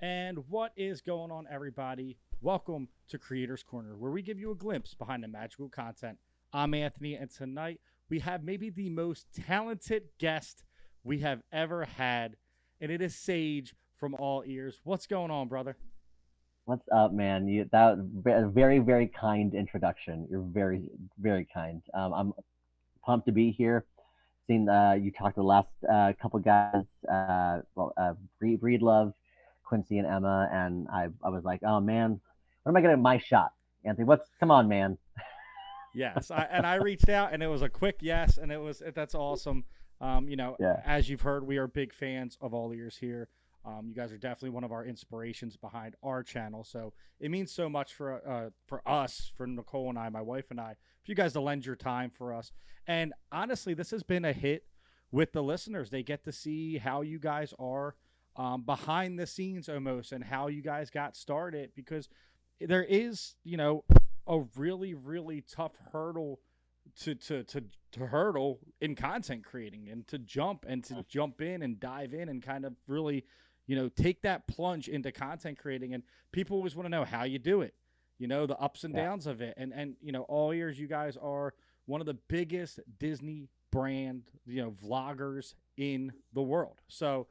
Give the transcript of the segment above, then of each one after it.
And what is going on, everybody? Welcome to Creators Corner, where we give you a glimpse behind the magical content. I'm Anthony, and tonight we have maybe the most talented guest we have ever had, and it is Sage from All Ears. What's going on, brother? What's up, man? That a very, very kind introduction. You're very, very kind. I'm pumped to be here. Seen you talked to the last couple guys, Breedlove, Quincy, and Emma, and I was like, oh man, when am I gonna get my shot, Anthony? What's come on, man? Yes, I reached out, and it was a quick yes, and that's awesome. Yeah, As you've heard, we are big fans of All Ears here. You guys are definitely one of our inspirations behind our channel, so it means so much for us, for Nicole and I, my wife and I, for you guys to lend your time for us. And honestly, this has been a hit with the listeners. They get to see how you guys are behind the scenes almost, and how you guys got started, because there is, a really, really tough hurdle to hurdle in content creating, and to jump in and dive in and kind of really, take that plunge into content creating. And people always want to know how you do it, the ups and yeah, downs of it. And All Ears, you guys are one of the biggest Disney brand, vloggers in the world. So,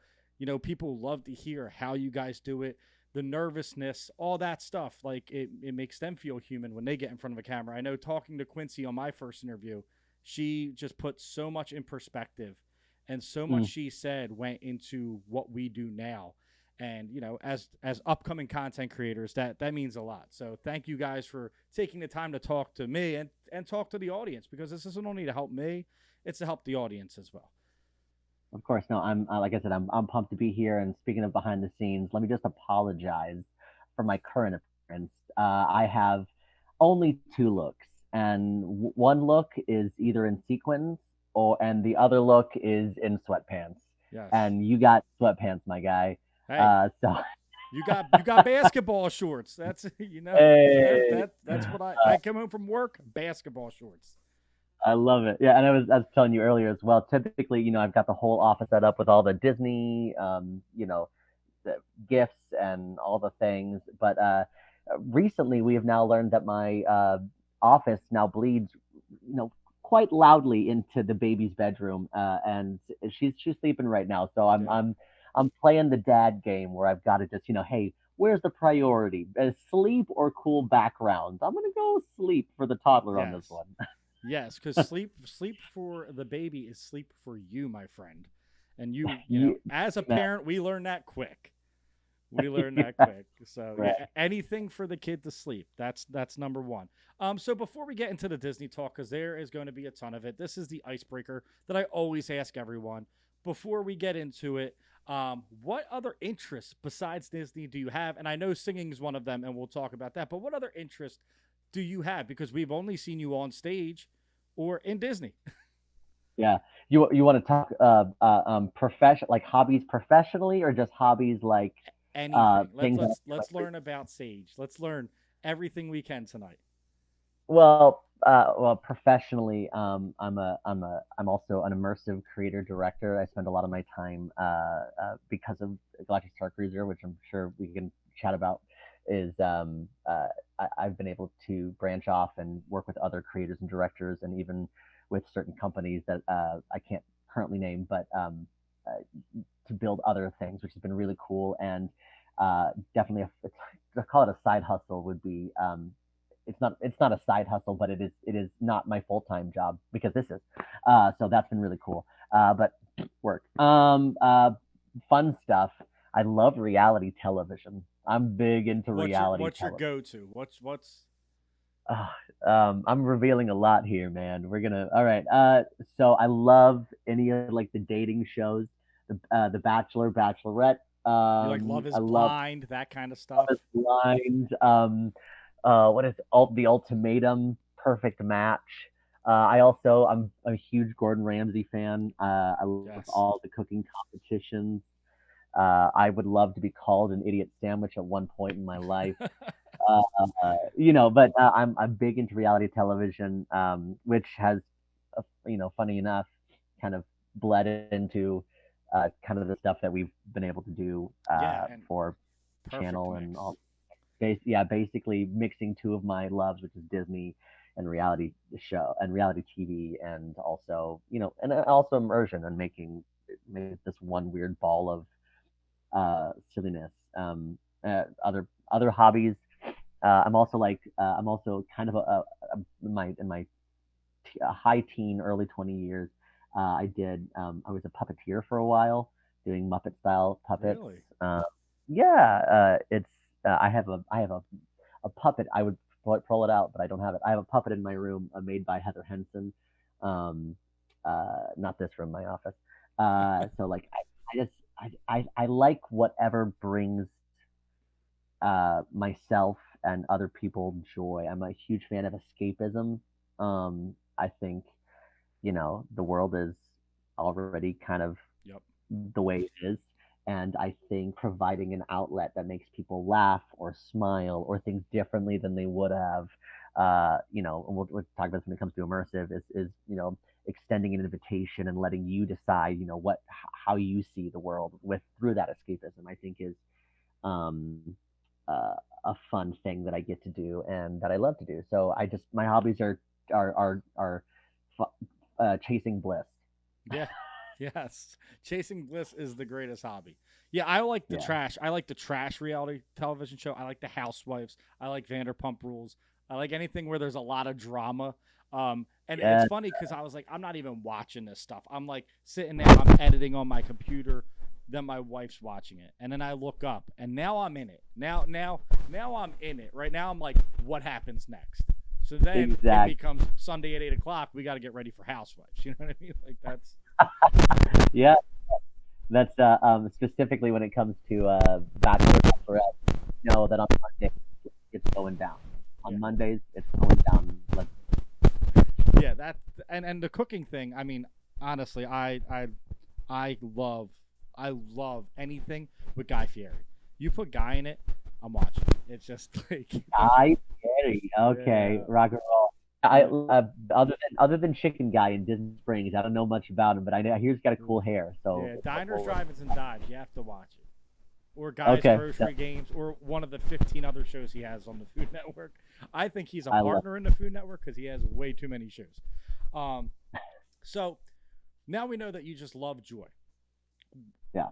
people love to hear how you guys do it, the nervousness, all that stuff. Like it makes them feel human when they get in front of a camera. I know, talking to Quincy on my first interview, she just put so much in perspective, and so much mm, she said went into what we do now. And as upcoming content creators, that means a lot. So thank you guys for taking the time to talk to me and talk to the audience, because this isn't only to help me, it's to help the audience as well. of course. No, I'm like I said, I'm pumped to be here. And speaking of behind the scenes, let me just apologize for my current appearance. I have only two looks, and one look is either in sequins and the other look is in sweatpants. Yes. And you got sweatpants, my guy. Hey, So you got basketball shorts. That's hey, that's what I uh, I come home from work, basketball shorts. I love it. Yeah, and I was telling you earlier as well. Typically, I've got the whole office set up with all the Disney, the gifts and all the things. But recently, we have now learned that my office now bleeds, quite loudly into the baby's bedroom, and she's sleeping right now. So I'm Yeah. I'm I'm playing the dad game where I've got to just, hey, where's the priority? Sleep or cool background? I'm gonna go sleep for the toddler on this Yes. one. Yes, because sleep for the baby is sleep for you, my friend. And Yeah, as a man, parent, we learn that quick. We learn that quick. So right. yeah, anything for the kid to sleep. That's number one. So before we get into the Disney talk, because there is going to be a ton of it, this is the icebreaker that I always ask everyone before we get into it. What other interests besides Disney do you have? And I know singing is one of them, and we'll talk about that. But what other interest do you have? Because we've only seen you on stage or in Disney. Yeah. You want to talk profession like hobbies professionally or just hobbies like Anything. Let's things that let's I do let's learn about Sage. Let's learn everything we can tonight. well, professionally, I'm also an immersive creator director. I spend a lot of my time because of Galactic Star Cruiser, which I'm sure we can chat about. Is I've been able to branch off and work with other creators and directors, and even with certain companies that I can't currently name, but to build other things, which has been really cool. And definitely, to call it a side hustle would be it's not a side hustle, but it is not my full time job because this is. So that's been really cool. But work. Fun stuff. I love reality television. I'm big into reality What's your television. go to? What's Uh, I'm revealing a lot here, man. We're gonna. All right. So I love any of like the dating shows, the Bachelor, Bachelorette. You like? Love I is love blind, that kind of Love stuff. Is Blind. What is the Ultimatum? Perfect Match. I'm a huge Gordon Ramsay fan. I love Yes. all the cooking competitions. I would love to be called an idiot sandwich at one point in my life. But I'm big into reality television, which has, funny enough, kind of bled into kind of the stuff that we've been able to do Yeah, and for. Perfect channel and mix. all. Basically mixing two of my loves, which is Disney and reality TV, and also and also immersion and making this one weird ball of silliness. Other hobbies. I'm also kind of in my high teen, early 20 years. I was a puppeteer for a while, doing Muppet style puppets. Really? Yeah, it's I have a puppet. I would pull it out, but I don't have it. I have a puppet in my room, made by Heather Henson. Um, Not this room, my office. So like I just I like whatever brings myself and other people joy. I'm a huge fan of escapism. I think the world is already kind of Yep. the way it is. And I think providing an outlet that makes people laugh or smile or think differently than they would have, and we'll talk about this when it comes to immersive, is extending an invitation and letting you decide, how you see the world with through that escapism. I think is um, a fun thing that I get to do and that I love to do. So my hobbies are chasing bliss. Yeah. Yes. Chasing Bliss is the greatest hobby. Yeah, I like the Yeah. trash. I like the trash reality television show. I like the Housewives. I like Vanderpump Rules. I like anything where there's a lot of drama. And it's Yeah. funny because I was like, I'm not even watching this stuff. I'm like sitting there, I'm editing on my computer. Then my wife's watching it, and then I look up, and now I'm in it. Now I'm in it. Right now I'm like, what happens next? So then it Exactly. becomes Sunday at 8 o'clock. We got to get ready for Housewives. You know what I mean? Like that's Yeah. That's specifically when it comes to Bachelor Bachelorette. Know that on Monday it's going down. yeah. On Mondays it's going down. Yeah, that and the cooking thing. I mean, honestly, I love anything with Guy Fieri. You put Guy in it, I'm watching. It's just like Guy Fieri. Okay, yeah, rock and roll. yeah, Other than Chicken Guy in Disney Springs, I don't know much about him, but I know he's got a cool hair. So yeah. Diners, drive-ins, and dives. You have to watch it. Or Guy's okay, Grocery Games, or one of the 15 other shows he has on the Food Network. I think he's a I love. partner in the Food Network because he has way too many shows. Um, so now we know that you just love joy. Yeah.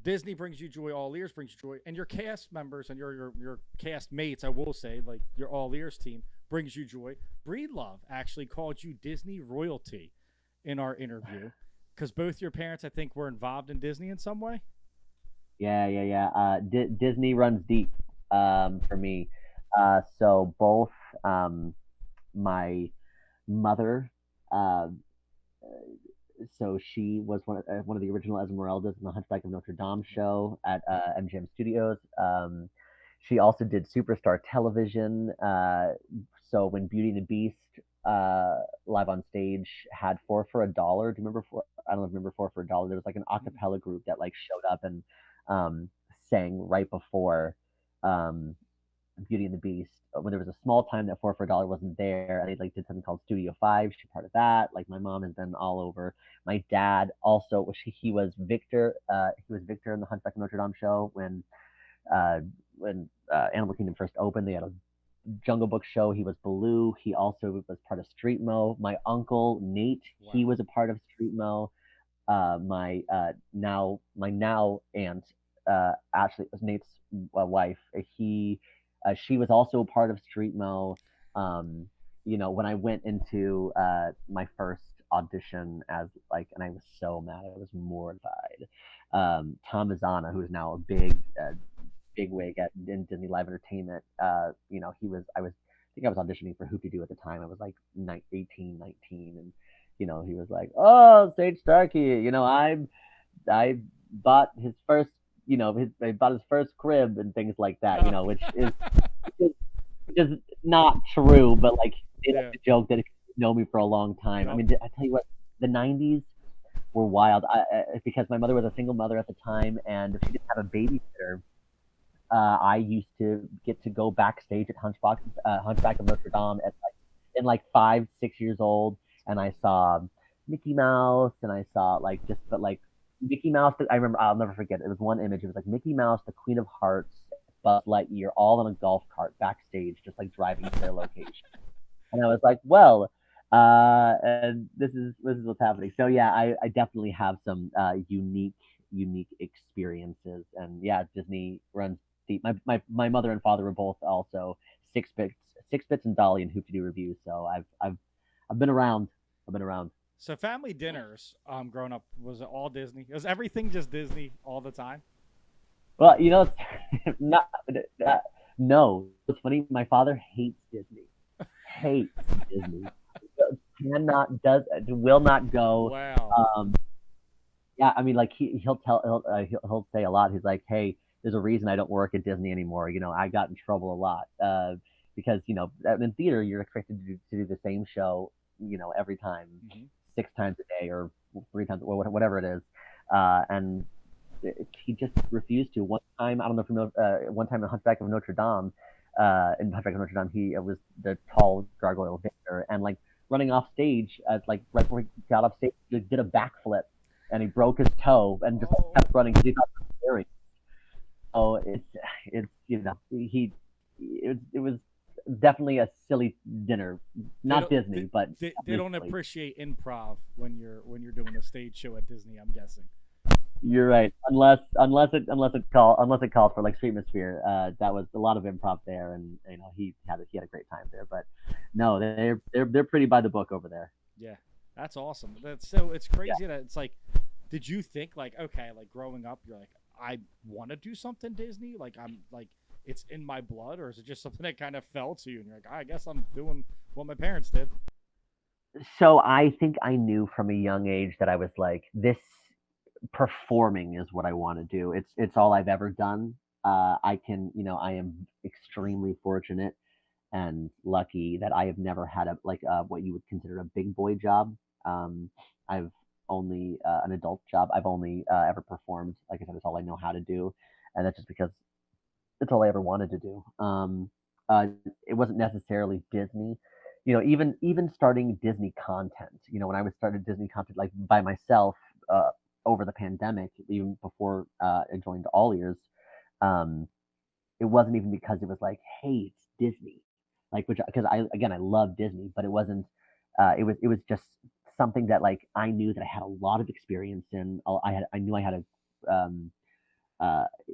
Disney brings you joy, All Ears brings you joy, and your cast members and your cast mates, I will say, like your All Ears team, brings you joy. Breedlove actually called you Disney royalty in our interview because both your parents, I think, were involved in Disney in some way. Yeah. Disney runs deep for me. So both my mother, uh, so she was one of the original Esmeraldas in the Hunchback of Notre Dame show at MGM Studios. She also did Superstar Television. So when Beauty and the Beast live on stage had Four for a Dollar. Do you remember four? I don't know if you remember Four for a Dollar. There was like an a cappella group that like showed up and um, sang right before um, Beauty and the Beast. When there was a small time that Four for a Dollar wasn't there, and they like did something called Studio Five. She's part of that. Like my mom has been all over. My dad also he was Victor. He was Victor in the Hunchback of Notre Dame show uh, when Animal Kingdom first opened. They had a Jungle Book show. He was Baloo. He also was part of Street Mo. My uncle Nate, he Wow. was a part of Street Mo. My now aunt, Ashley was Nate's wife. She was also a part of Street Mo. Um, when I went into my first audition as like, and I was so mad, I was mortified. Tom Mazzana, who is now a big wig in Disney Live Entertainment. I think I was auditioning for Hoopty Doo at the time. I was like 18, 19, and he was like, "Oh, Sage Starkey, I bought his first, I bought his first crib and things like that, which is not true, but like they like Yeah. to joke that if you know me for a long time. I Yep. mean, I tell you what, the '90s were wild. Because my mother was a single mother at the time, and if she didn't have a babysitter, I used to get to go backstage at Hunchback of Notre Dame at like in like 5, 6 years old, and I saw Mickey Mouse, and I saw like just but like Mickey Mouse. I remember. I'll never forget. It was one image. It was like Mickey Mouse, the Queen of Hearts, Buzz Lightyear, all on a golf cart backstage, just like driving to their location. And I was like, well, and this is what's happening. So yeah, I definitely have some unique experiences, and yeah, Disney runs deep. My mother and father were both also six bits, six bits and Dolly and Hoop to Do reviews. So I've been around. I've been around. So family dinners, growing up, was it all Disney? Was everything just Disney all the time? Well, not no. It's funny. My father hates Disney. Hates Disney. Cannot does will not go. Wow. Um, yeah, I mean, like he'll say a lot. He's like, hey, there's a reason I don't work at Disney anymore. I got in trouble a lot because in theater you're expected to do the same show every time, Hmm. 6 times a day or 3 times or whatever it is, and he just refused to. One time, I don't know if you know, one time in Hunchback of Notre Dame, he was the tall gargoyle Victor, and like running off stage, like right before he got off stage, he did a backflip, and he broke his toe, and just Oh. kept running because he thought it was scary. So it's it was definitely a silly dinner, They not don't Disney, but they don't silly. appreciate improv when you're doing a stage show at Disney. I'm guessing. You're right. Unless it called for like Streetmosphere, that was a lot of improv there, and he had a great time there. But no, they're pretty by the book over there. Yeah, that's awesome. It's Yeah. crazy that it's like, did you think like, okay, like growing up, you're like, I want to do something Disney, like I'm like it's in my blood, or is it just something that kind of fell to you and you're like, I guess I'm doing what my parents did? So I think I knew from a young age that I was like, this performing is what I want to do. It's all I've ever done. I am extremely fortunate and lucky that I have never had what you would consider a big boy job. Um, I've only an adult job. I've only ever performed. Like I said, it's all I know how to do, and that's just because it's all I ever wanted to do. Uh, it wasn't necessarily Disney. Even starting Disney content. When I was started Disney content like by myself uh, over the pandemic, even before I joined All Ears, um, it wasn't even because it was like, hey, it's Disney, like which because I love Disney, but it wasn't. It was just something that like I knew that I had a lot of experience in. I knew I had it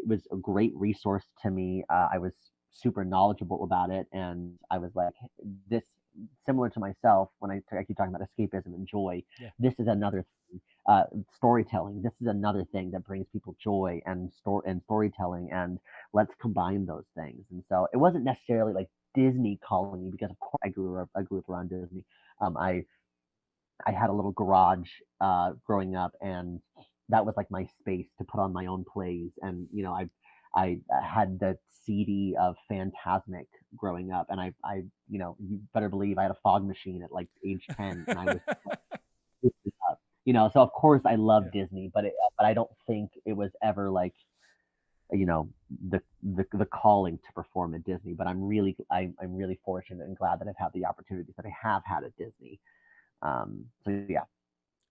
was a great resource to me. I was super knowledgeable about it, and I was like, this similar to myself when I keep talking about escapism and joy. Yeah. This is another storytelling. This is another thing that brings people joy and storytelling, and let's combine those things. And so it wasn't necessarily like Disney calling me because of course I grew up around Disney. I had a little garage growing up, and that was like my space to put on my own plays. And I had the CD of Phantasmic growing up, and you better believe I had a fog machine at like age 10, and I was up. So of course I love Yeah. Disney, but I don't think it was ever like you know the calling to perform at Disney. But I'm really fortunate and glad that I've had the opportunities that I have had at Disney. So yeah.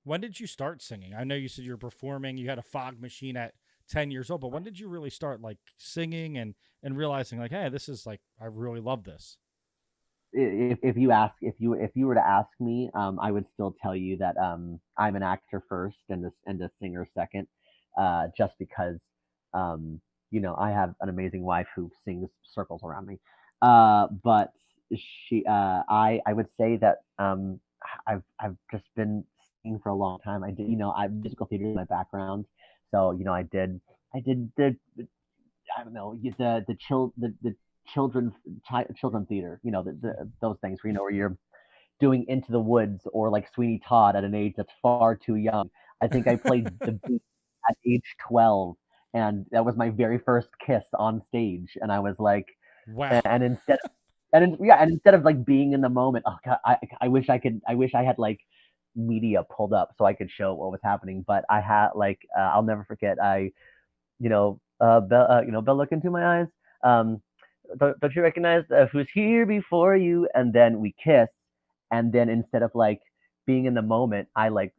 When did you start singing? I know you said you were performing. You had a fog machine at 10 years old, but when did you really start like singing and realizing like, hey, this is like I really love this? If you were to ask me, I would still tell you that I'm an actor first and a singer second, just because I have an amazing wife who sings circles around me. But I would say that I've just been singing for a long time. I musical theater is my background, so I did the I don't know the children theater, those things where you're doing Into the Woods or like Sweeney Todd at an age that's far too young. I think I played the beat at age 12, and that was my very first kiss on stage, and I was like, Wow. and instead of like being in the moment, oh god, I wish I had like media pulled up so I could show what was happening, but I had like I'll never forget. Belle, look into my eyes. Um, don't you recognize who's here before you? And then we kiss, and then instead of like being in the moment, I like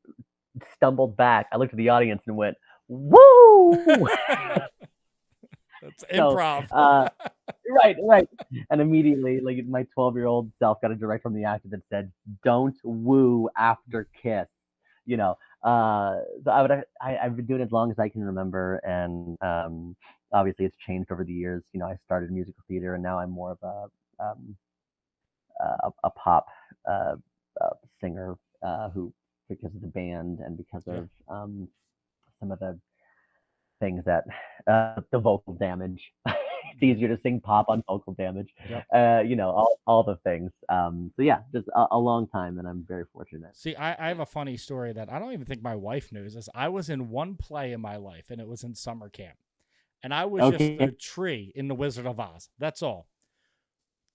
stumbled back. I looked at the audience and went, woo. That's So, improv. right. And immediately, like my 12-year-old self got a direct from the actor that said, "Don't woo after kiss." You know, so I've been doing it as long as I can remember, and obviously it's changed over the years. You know, I started musical theater, and now I'm more of a pop uh, singer who, because of the band and because Yeah. of some of the things that the vocal damage. It's Yeah. easier to sing pop on vocal damage. Yep. You know, all the things. So yeah, just a long time, and I'm very fortunate. See, I have a funny story that I don't even think my wife knows this. I was in one play in my life, and it was in summer camp. And I was just a Okay. tree in The Wizard of Oz. That's all.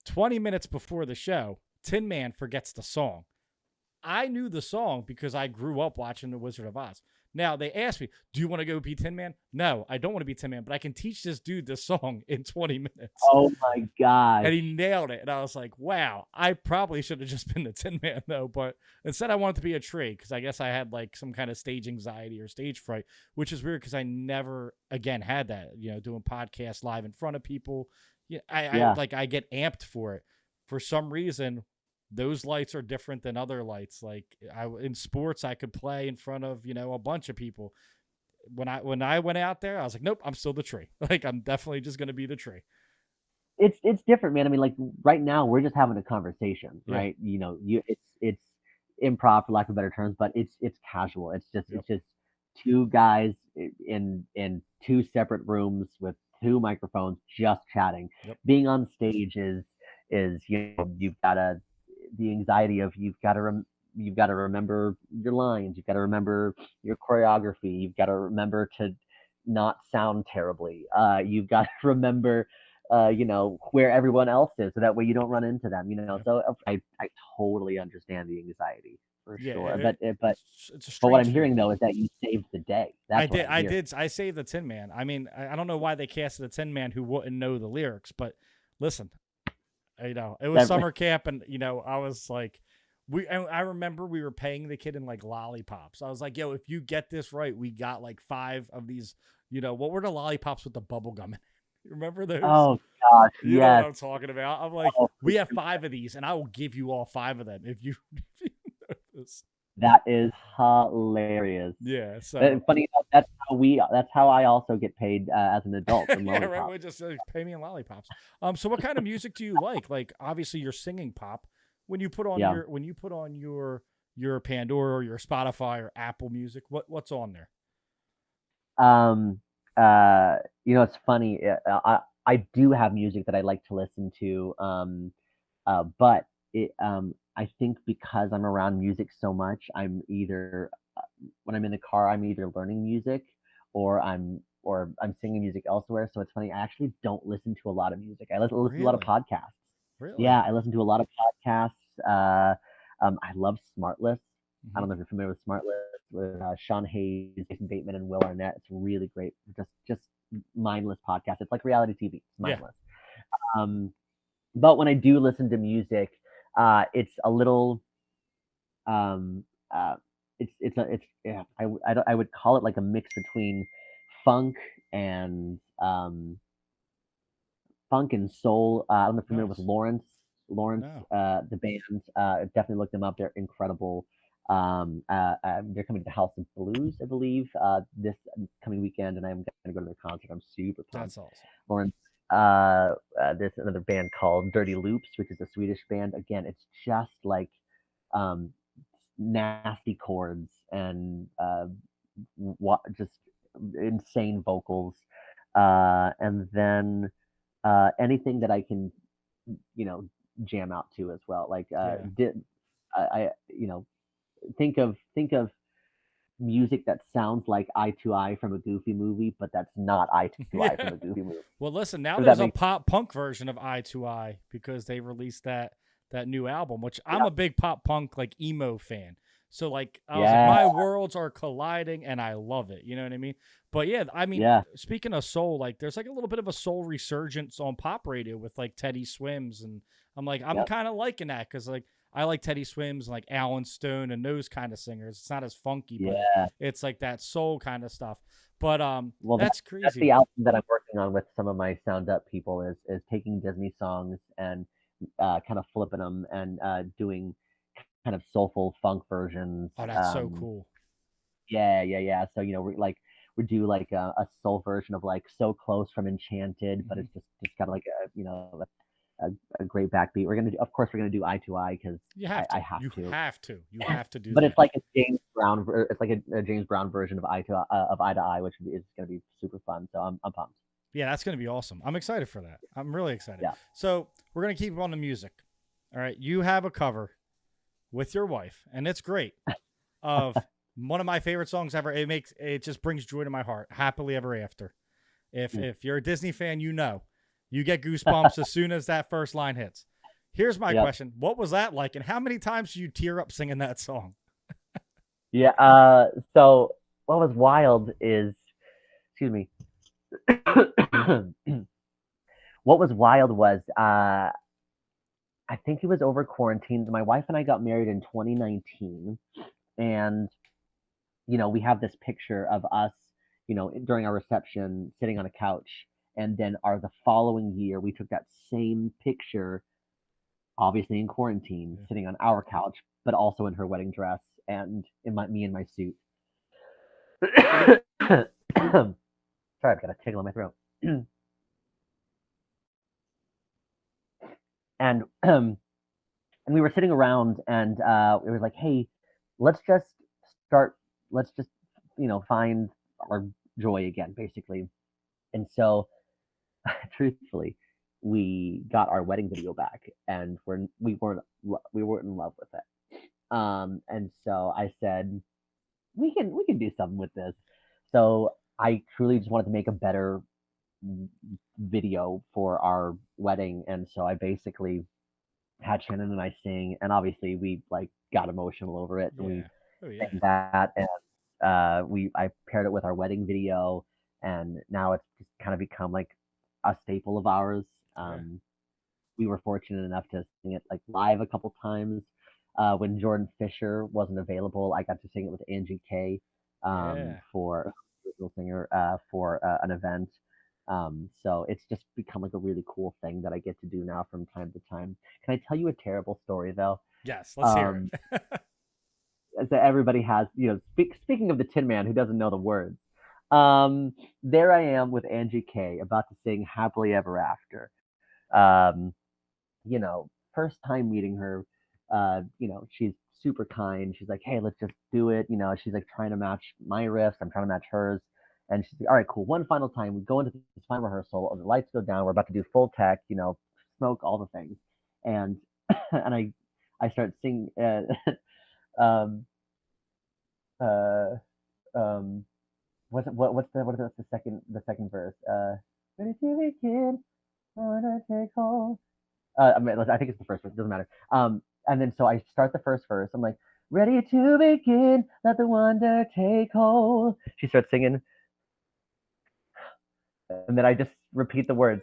20 minutes before the show, Tin Man forgets the song. I knew the song because I grew up watching The Wizard of Oz. Now, they asked me, do you want to go be Tin Man? No, I don't want to be Tin Man, but I can teach this dude this song in 20 minutes. Oh my And gosh. he nailed it. And I was like, wow, I probably should have just been the Tin Man, though. But instead, I wanted to be a tree because I guess I had like some kind of stage anxiety or stage fright, which is weird because I never, again, had that, doing podcasts live in front of people. Yeah, Yeah. I get amped for it. For some reason, those lights are different than other lights. Like in sports, I could play in front of, a bunch of people. When I went out there, I was like, nope, I'm still the tree. Like I'm definitely just going to be the tree. It's different, man. I mean, like right now we're just having a conversation, Yeah. right? You know, it's improv for lack of better terms, but it's casual. Yep. It's just two guys in two separate rooms with two microphones just chatting. Yep. Being on stage is you've got to the anxiety of you've got to remember your lines, you've got to remember your choreography, you've got to remember to not sound terribly. You've got to remember where everyone else is, so that way you don't run into them. Yeah. So I totally understand the anxiety for Yeah. sure. It's a But what I'm strange hearing feeling. though is that you saved the day. That's what I'm hearing. I saved the Tin Man. I mean, I don't know why they casted a Tin Man who wouldn't know the lyrics, but listen, it was That, summer camp, and I was like, I remember we were paying the kid in like lollipops. I was like, yo, if you get this right, we got like 5 of these. What were the lollipops with the bubble gum in it? You remember those? oh gosh, You know what yes. I'm talking about. I'm like, Oh, we have 5 of these, and I will give you all 5 of them if you, if you know this. that is hilarious. Yeah. So Funny enough, that's how I also get paid as an adult in yeah, right. lollipops. We just pay me in lollipops. So what kind of music do you like? Like, obviously, you're singing pop. When you put on Yeah. your Pandora or your Spotify or Apple Music, what's on there? Um, it's funny. I do have music that I like to listen to. But I think because I'm around music so much, I'm either when I'm in the car, I'm either learning music or I'm singing music elsewhere. So it's funny. I actually don't listen to a lot of music. Listen to a lot of Really, podcasts. really. Yeah, I listen to a lot of podcasts. I love Smartless. I Mm-hmm. don't know if you're familiar with Smartless with Sean Hayes, Jason Bateman, and Will Arnett. It's really great. Just mindless podcast. It's like reality TV. It's Yeah. mindless. Um, but when I do listen to music, it's a little um, uh, it's yeah. I would call it like a mix between funk and funk and soul. I don't know if you're familiar with Nice. Lawrence. Lawrence, No. the band. Definitely look them up. They're incredible. They're coming to the House of Blues, I believe, this coming weekend, and I'm going to go to their concert. I'm super pumped. That's awesome. Lawrence. There's another band called Dirty Loops, which is a Swedish band. Again, it's just like um, nasty chords and just insane vocals. And then anything that I can, you know, jam out to as well. Like Yeah. I think of music that sounds like Eye to Eye from a Goofy movie, but that's not Eye to Eye from Yeah. a Goofy movie. Well, listen, now Does that there's a make pop punk version of Eye to Eye because they released that new album, which I'm yeah, a big pop punk like emo fan. So like I was like, yeah, my worlds are colliding and I love it. You know what I mean? But yeah, I mean, yeah, speaking of soul, like there's like a little bit of a soul resurgence on pop radio with like Teddy Swims, and I'm like, I'm yep, kind of liking that because like I like Teddy Swims, like Alan Stone and those kind of singers. It's not as funky, but Yeah. it's like that soul kind of stuff. But Well, that's that's crazy. the album that I'm working on with some of my sound up people is taking Disney songs and kind of flipping them and doing kind of soulful funk versions. Oh, that's so cool. Yeah. So we do like a soul version of like "So Close" from Enchanted, but Mhm. it's just got like a great backbeat. Of course, we're gonna do "Eye to Eye" because You have I to. have You to. have to. You have to do But that. it's like a James Brown. It's like a James Brown version of Eye to Eye, which is gonna be super fun. So I'm pumped. Yeah, that's going to be awesome. I'm excited for that. I'm really excited. Yeah. So we're going to keep on the music. All right. You have a cover with your wife, and it's great, of one of my favorite songs ever. It just brings joy to my heart. Happily Ever After. If you're a Disney fan, you get goosebumps as soon as that first line hits. Here's my Yep. question. What was that like? And how many times did you tear up singing that song? Yeah. So what was wild is, excuse me. What was wild was I think it was over quarantine. My wife and I got married in 2019, and we have this picture of us, during our reception, sitting on a couch, and then the following year we took that same picture, obviously in quarantine, Yeah. sitting on our couch, but also in her wedding dress and me in my suit. Sorry, I've got a tickle in my throat. and and we were sitting around, and it was like, hey, let's just start. Let's just find our joy again, basically. And so, truthfully, we got our wedding video back, and we weren't in love with it. And so I said, we can do something with this. So I truly just wanted to make a better video for our wedding, and so I basically had Shannon and I sing, and obviously we like got emotional over it, and we Yeah. Oh, yeah. sang that, and I paired it with our wedding video, and now it's just kind of become like a staple of ours. Yeah. We were fortunate enough to sing it like live a couple times. When Jordan Fisher wasn't available, I got to sing it with Angie K, Yeah. for original singer, for an event. So it's just become like a really cool thing that I get to do now from time to time. Can I tell you a terrible story though? Yes. Let's hear Um, it. that everybody has, speaking of the Tin Man who doesn't know the words, there I am with Angie K about to sing Happily Ever After. Um, First time meeting her, she's super kind. She's like, hey, let's just do it. She's like trying to match my riffs. I'm trying to match hers. And she's like, all right, cool. One final time. We go into this final rehearsal. The lights go down. We're about to do full tech, smoke, all the things. And and I start singing. Um, uh, um, what's the second verse? Ready to begin, wanna take hold. I think it's the first verse. It doesn't matter. And then so I start the first verse. I'm like, ready to begin, let the wonder take hold. She starts singing, and then I just repeat the words.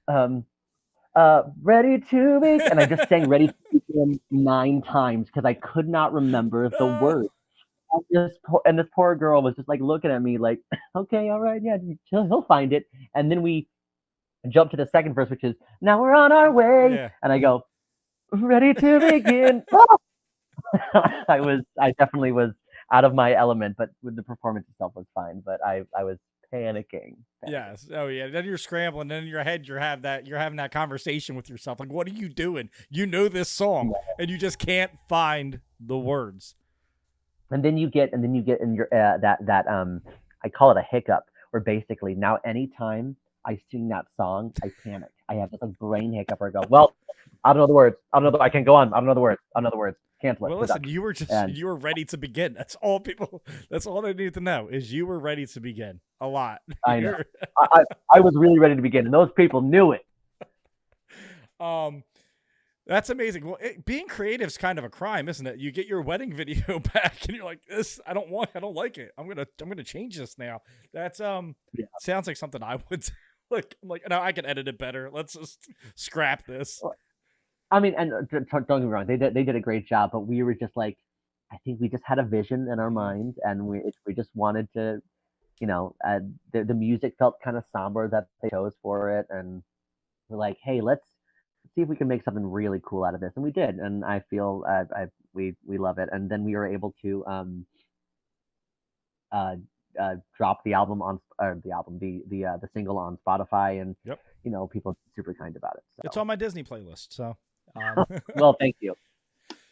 Um, ready to begin, and I just sang "Ready to Begin" 9 times because I could not remember the words. And this poor girl was just like looking at me like, okay, all right, yeah, he'll find it. And then we jump to the second verse, which is now we're on our way, Yeah. and I go, ready to begin. I definitely was out of my element, but with the performance itself was fine. But I was panicking. Yes. Oh yeah. Then you're scrambling. Then in your head, you're having that conversation with yourself. Like, what are you doing? You know this song, Yeah. and you just can't find the words. And then you get in your that I call it a hiccup, where basically now anytime I sing that song, I panic. I have this like brain hiccup where I go, well, I don't know the words. I don't know. I can't go on. I don't know the words. I don't know the words. Cancel it. Well, We're done. listen, you were And you were ready to begin. That's all people. That's all they need to know is you were ready to begin. A lot. I know. I was really ready to begin, and those people knew it. um, that's amazing. Well, being creative is kind of a crime, isn't it? You get your wedding video back, and you're like, "This, I don't like it. I'm gonna change this now." That's Yeah. sounds like something I would like. I'm like, no, I can edit it better. Let's just scrap this. I mean, and don't get me wrong, they did a great job, but we were just like, I think we just had a vision in our Mhm. minds, and we just wanted to, the music felt kind of somber that they chose for it, and we're like, hey, let's see if we can make something really cool out of this, and we did, and I feel we love it, and then we were able to uh, drop the album on or the album the single on Spotify, and Yep. people are super kind about it. It's So, on my Disney playlist. So, well, thank you.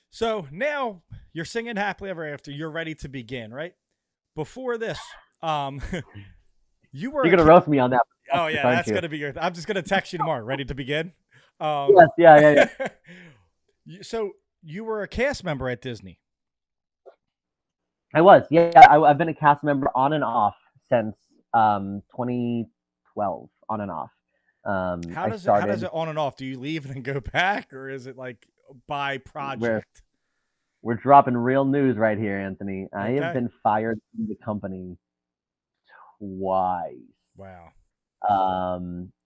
so now you're singing happily ever after. You're ready to begin, right? Before this, you were You're a gonna roast me on that, oh yeah, aren't that's you? gonna be your. I'm just gonna text you tomorrow. Ready to begin? Yes, yeah. So you were a cast member at Disney. I was, yeah. I've been a cast member on and off since 2012, on and off. How I does it? How does started it on and off? Do you leave and then go back, or is it like by we're project? we're dropping real news right here, Anthony. I have Okay. been fired from the company twice. Wow.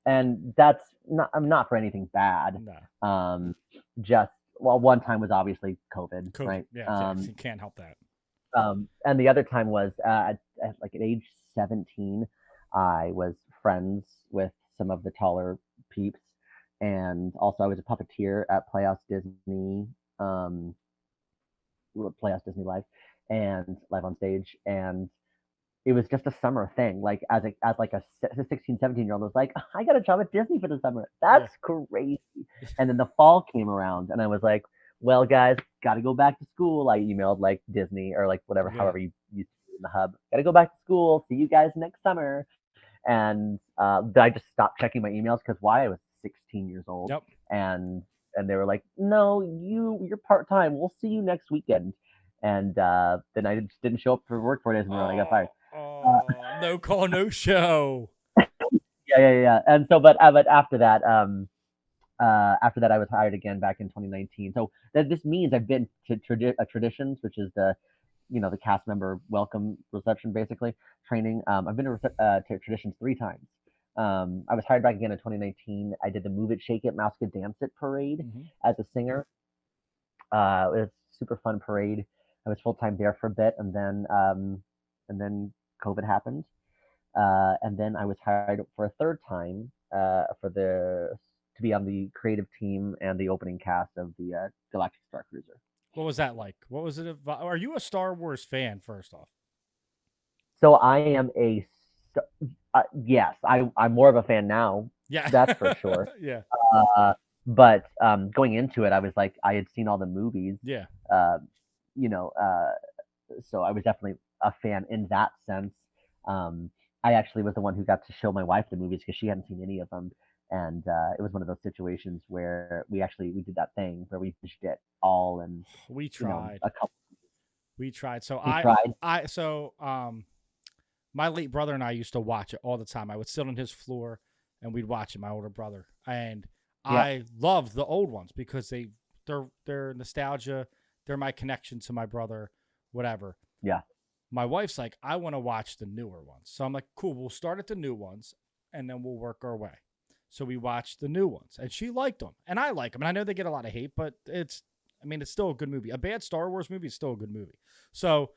And that's not I'm not for anything bad. No. Um, just well, one time was obviously COVID, COVID. right? Yeah. You can't help that. And the other time was at age 17, I was friends with some of the taller peeps, and also I was a puppeteer at um, Playhouse Disney Live, and live on stage, and it was just a summer thing. Like as like a 16, 17-year-old was like, I got a job at Disney for the summer. Yeah. That's crazy. And then the fall came around, and I was like, well, guys, got to go back to school. I emailed like Disney or like whatever, Yeah. however you use in the hub. Got to go back to school. See you guys next summer. And I just stopped checking my emails because why? I was 16 years old, Yep. and they were like, no, you're part time. We'll see you next weekend. And then I just didn't show up for work 4 days in a row, and I got fired. No call, no show. Yeah. And so, but after that, I was hired again back in 2019. So this means I've been to traditions, which is the cast member welcome reception, basically training. I've been to traditions 3 times. I was hired back again in 2019. I did the Move It, Shake It, Mouse Could Dance It parade Mhm. as a singer. It was a super fun parade. I was full time there for a bit, and then COVID happened, and then I was hired for a third time to be on the creative team and the opening cast of the Galactic Star Cruiser. What was that like? What was it? Are you a Star Wars fan? First off. So I am yes, I'm more of a fan now. Yeah. That's for sure. Yeah. But going into it, I was like, I had seen all the movies. Yeah. Uh, you know, so I was definitely a fan in that sense. I actually was the one who got to show my wife the movies because she hadn't seen any of them, and it was one of those situations where we did that thing where we finished it all in We tried. a couple. We tried. So We tried. my late brother and I used to watch it all the time. I would sit on his floor and we'd watch it, my older brother. And Yeah, I love the old ones because they're nostalgia, they're my connection to my brother, whatever. yeah, My wife's like, I want to watch the newer ones. So I'm like, cool, we'll start at the new ones and then we'll work our way. So we watched the new ones and she liked them and I like them. And I know they get a lot of hate, but it's still a good movie. A bad Star Wars movie is still a good movie. So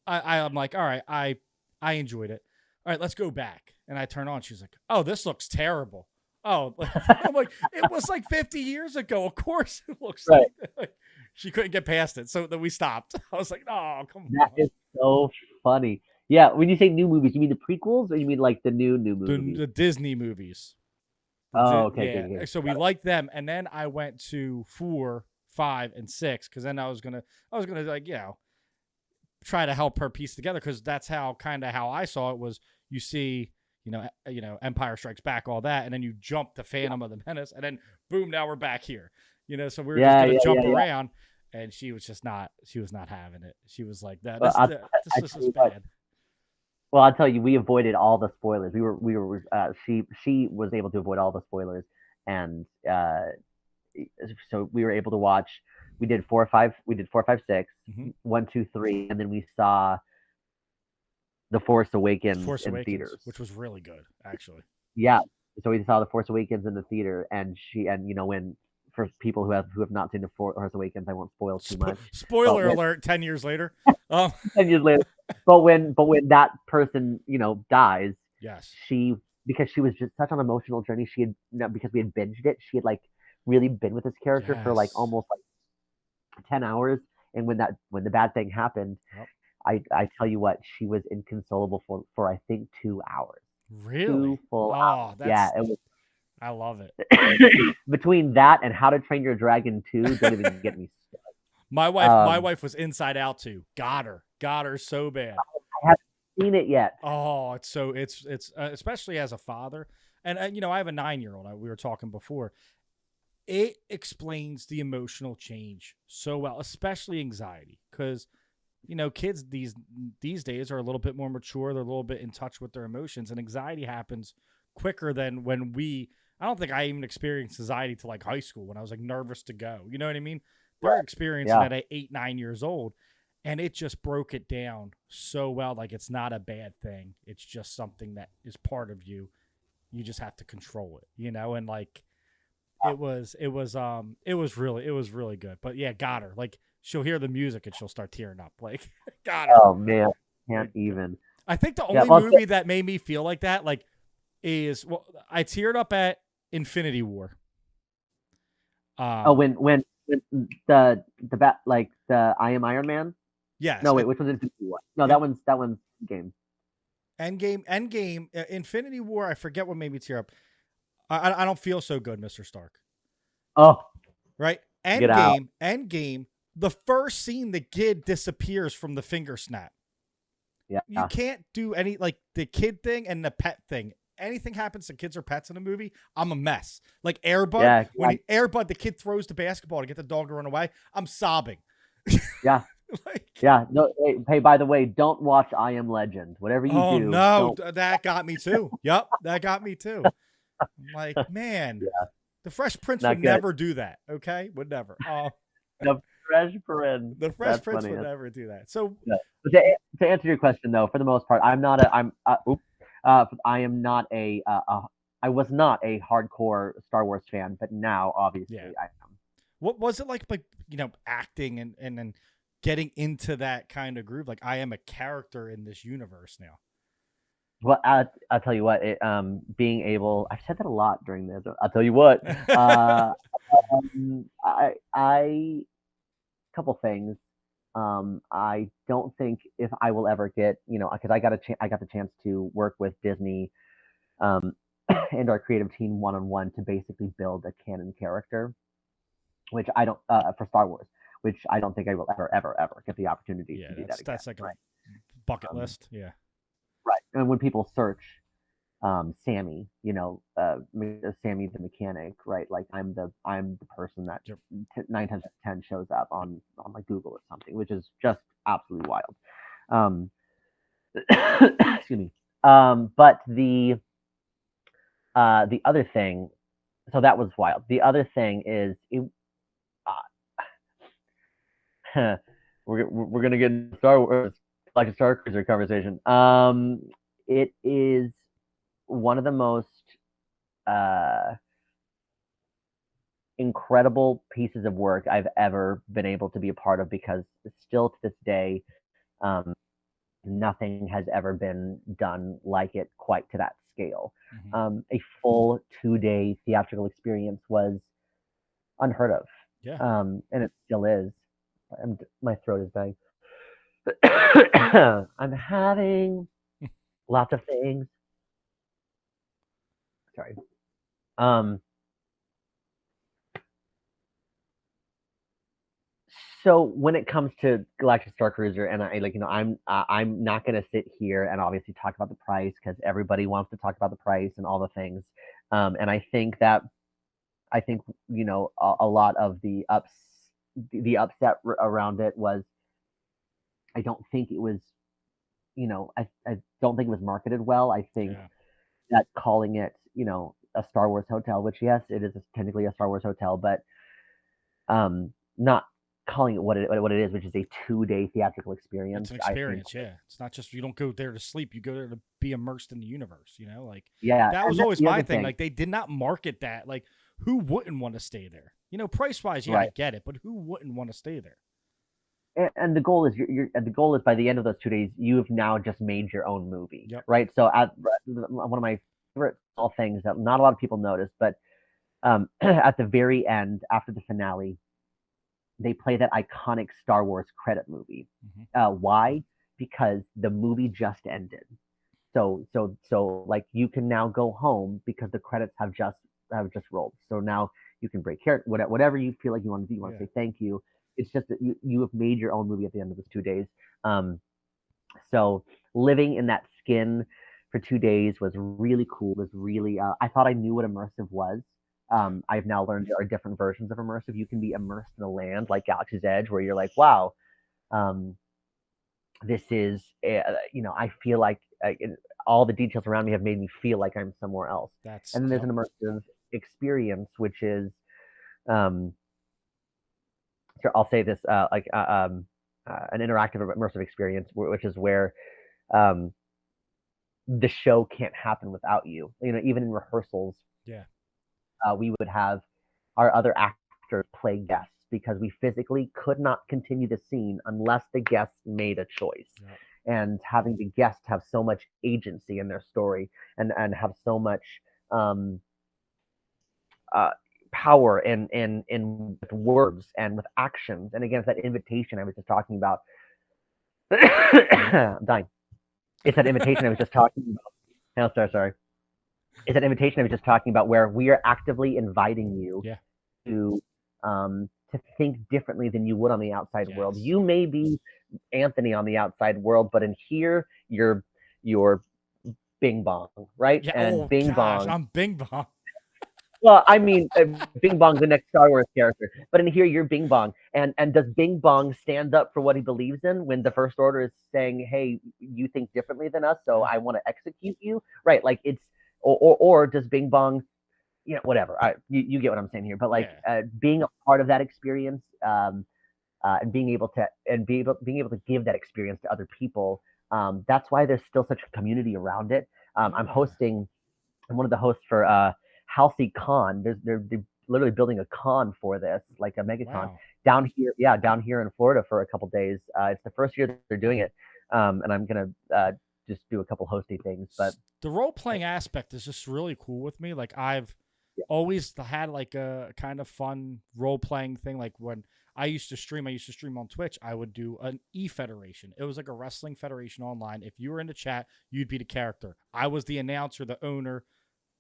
I'm like, all right, I enjoyed it. All right, let's go back. And I turn on. She's like, oh, this looks terrible. Oh, I'm like, it was like 50 years ago. Of course it looks right. like she couldn't get past it. So then we stopped. I was like, oh, come That on. is so funny. Yeah, when you say new movies, you mean the prequels or you mean like the new movies? The Disney movies. Oh, okay, Yeah. okay. So we liked them. And then I went to 4, 5, and 6 because then I was gonna like, try to help her piece together because that's how I saw it was you see, Empire Strikes Back, all that, and then you jump to Phantom of the Menace, and then boom, now we're back here. So we were just gonna jump around, and she was not having it. She was like, "That this is bad." Well, I'll tell you, we avoided all the spoilers. She was able to avoid all the spoilers, and so we were able to watch. We did 4, 5. We did 4, 5, 6, Mm-hmm. 1, 2, 3, and then we saw The Force Awakens in theaters, which was really good, actually. Yeah, so we saw The Force Awakens in the theater, and when for people who have not seen the Force Awakens, I won't spoil too much. Spoiler alert! 10 years later. 10 years later, but when that person dies, Yes. Because she was just such an emotional journey. She had because we had binged it. She had like really been with this character for like almost like 10 hours. And when the bad thing happened, I tell you what, she was inconsolable for I think 2 hours. Really? 2 full hours. Yeah, it was. I love it. Between that and How to Train Your Dragon 2, don't even get me started. My wife was Inside Out too. Got her so bad. I haven't seen it yet. Oh, it's especially as a father, and I have a 9-year-old. We were talking before. It explains the emotional change so well, especially anxiety, because kids these days are a little bit more mature. They're a little bit in touch with their emotions, and anxiety happens quicker than when I don't think I even experienced anxiety till like high school when I was like nervous to go. You know what I mean? They're experiencing it at 8, 9 years old. And it just broke it down so well. Like, it's not a bad thing. It's just something that is part of you. You just have to control it, and like, it was really good. But yeah, got her. Like, she'll hear the music and she'll start tearing up. Like, got her. Oh man, can't even. I think the only movie that made me feel like that, like, is I teared up at Infinity War. When the I Am Iron Man. Yes. No, wait, which one's Infinity War? No, that one's Game. Endgame, Infinity War. I forget what made me tear up. I don't feel so good, Mr. Stark. Oh, right. Endgame. The first scene, the kid disappears from the finger snap. Yeah. You can't do any, like, the kid thing and the pet thing. Anything happens to kids or pets in a movie, I'm a mess. Like Air Bud, when Air Bud, the kid throws the basketball to get the dog to run away, I'm sobbing. Yeah. No. Hey, by the way, don't watch I Am Legend. Whatever you do. Oh no, that got me too. Yep, that got me too. I'm like, man, the Fresh Prince would never do that. Okay, would never. The Fresh Prince. The Fresh Prince would never do that. So, but to answer your question, though, for the most part, I was not a hardcore Star Wars fan, but now obviously I am. What was it like acting and then getting into that kind of groove? Like, I am a character in this universe now. Well, I'll tell you what. Being able, I've said that a lot during this. I'll tell you what. I couple things. I don't think if I will ever get, because I got the chance to work with Disney, and our creative team one-on-one to basically build a canon character, which I don't for Star Wars, which I don't think I will ever get the opportunity to do that again. That's like a bucket list. Yeah. Right. And when people search Sammy, Sammy the mechanic, right? Like I'm the person that 9 times out of 10 shows up on like Google or something, which is just absolutely wild. Excuse me. But the other thing, so that was wild. The other thing is, we're gonna get into Star Wars, like a Star Cruiser conversation. It is one of the most incredible pieces of work I've ever been able to be a part of, because still to this day, nothing has ever been done like it quite to that scale. Mm-hmm. A full 2-day theatrical experience was unheard of. Yeah. And it still is. My throat is dying. I'm having lots of things. Sorry. So when it comes to Galactic Star Cruiser, and I'm not going to sit here and obviously talk about the price, because everybody wants to talk about the price and all the things. And I think a lot of the upset around it was, I don't think it was, I don't think it was marketed well. I think that calling it, a Star Wars hotel, which yes, it is technically a Star Wars hotel, but not calling it what it is, which is a 2-day theatrical experience. It's an experience, It's not just, you don't go there to sleep, you go there to be immersed in the universe, that was always my thing. Like, they did not market that. Like, who wouldn't want to stay there? Price wise, yeah, I get it, but who wouldn't want to stay there? And the goal is the goal is by the end of those 2 days, you have now just made your own movie, Yep. right? So one of my favorite small things that not a lot of people notice, but at the very end, after the finale, they play that iconic Star Wars credit movie. Why? Because the movie just ended. So like you can now go home because the credits have just rolled. So now you can break here, whatever you feel like you want to do. You want to say thank you. It's just that you have made your own movie at the end of those 2 days. So living in that skin for 2 days was really cool. Was really I thought I knew what immersive was. I've now learned there are different versions of immersive. You can be immersed in a land like Galaxy's Edge, where you're like, wow, this is, I feel like all the details around me have made me feel like I'm somewhere else. And then there's an immersive experience, which is, I'll say this, an interactive immersive experience, which is where the show can't happen without you. Even in rehearsals, we would have our other actors play guests because we physically could not continue the scene unless the guests made a choice. And having the guests have so much agency in their story and have so much power in with words and with actions. And again, it's that invitation I was just talking about. I'm dying. It's that invitation I was just talking about. Oh, sorry. It's that invitation I was just talking about where we are actively inviting you to think differently than you would on the outside world. You may be Anthony on the outside world, but in here you're Bing Bong, right? Yeah. And Bing Bong. I'm Bing Bong. Well, I mean, Bing Bong's the next Star Wars character, but in here you're Bing Bong. And does Bing Bong stand up for what he believes in when the First Order is saying, "Hey, you think differently than us, so I want to execute you"? Right? Like it's or does Bing Bong, whatever. You get what I'm saying here. But like being a part of that experience, and being able to give that experience to other people. That's why there's still such a community around it. I'm one of the hosts for Halsey Con. They're literally building a con for this, like a megaton down here in Florida for a couple days. It's the first year that they're doing it, and I'm gonna just do a couple hosty things. But the role playing aspect is just really cool with me. Like I've always had like a kind of fun role playing thing. Like when I used to stream on Twitch. I would do an E-Federation. It was like a wrestling federation online. If you were in the chat, you'd be the character. I was the announcer, the owner,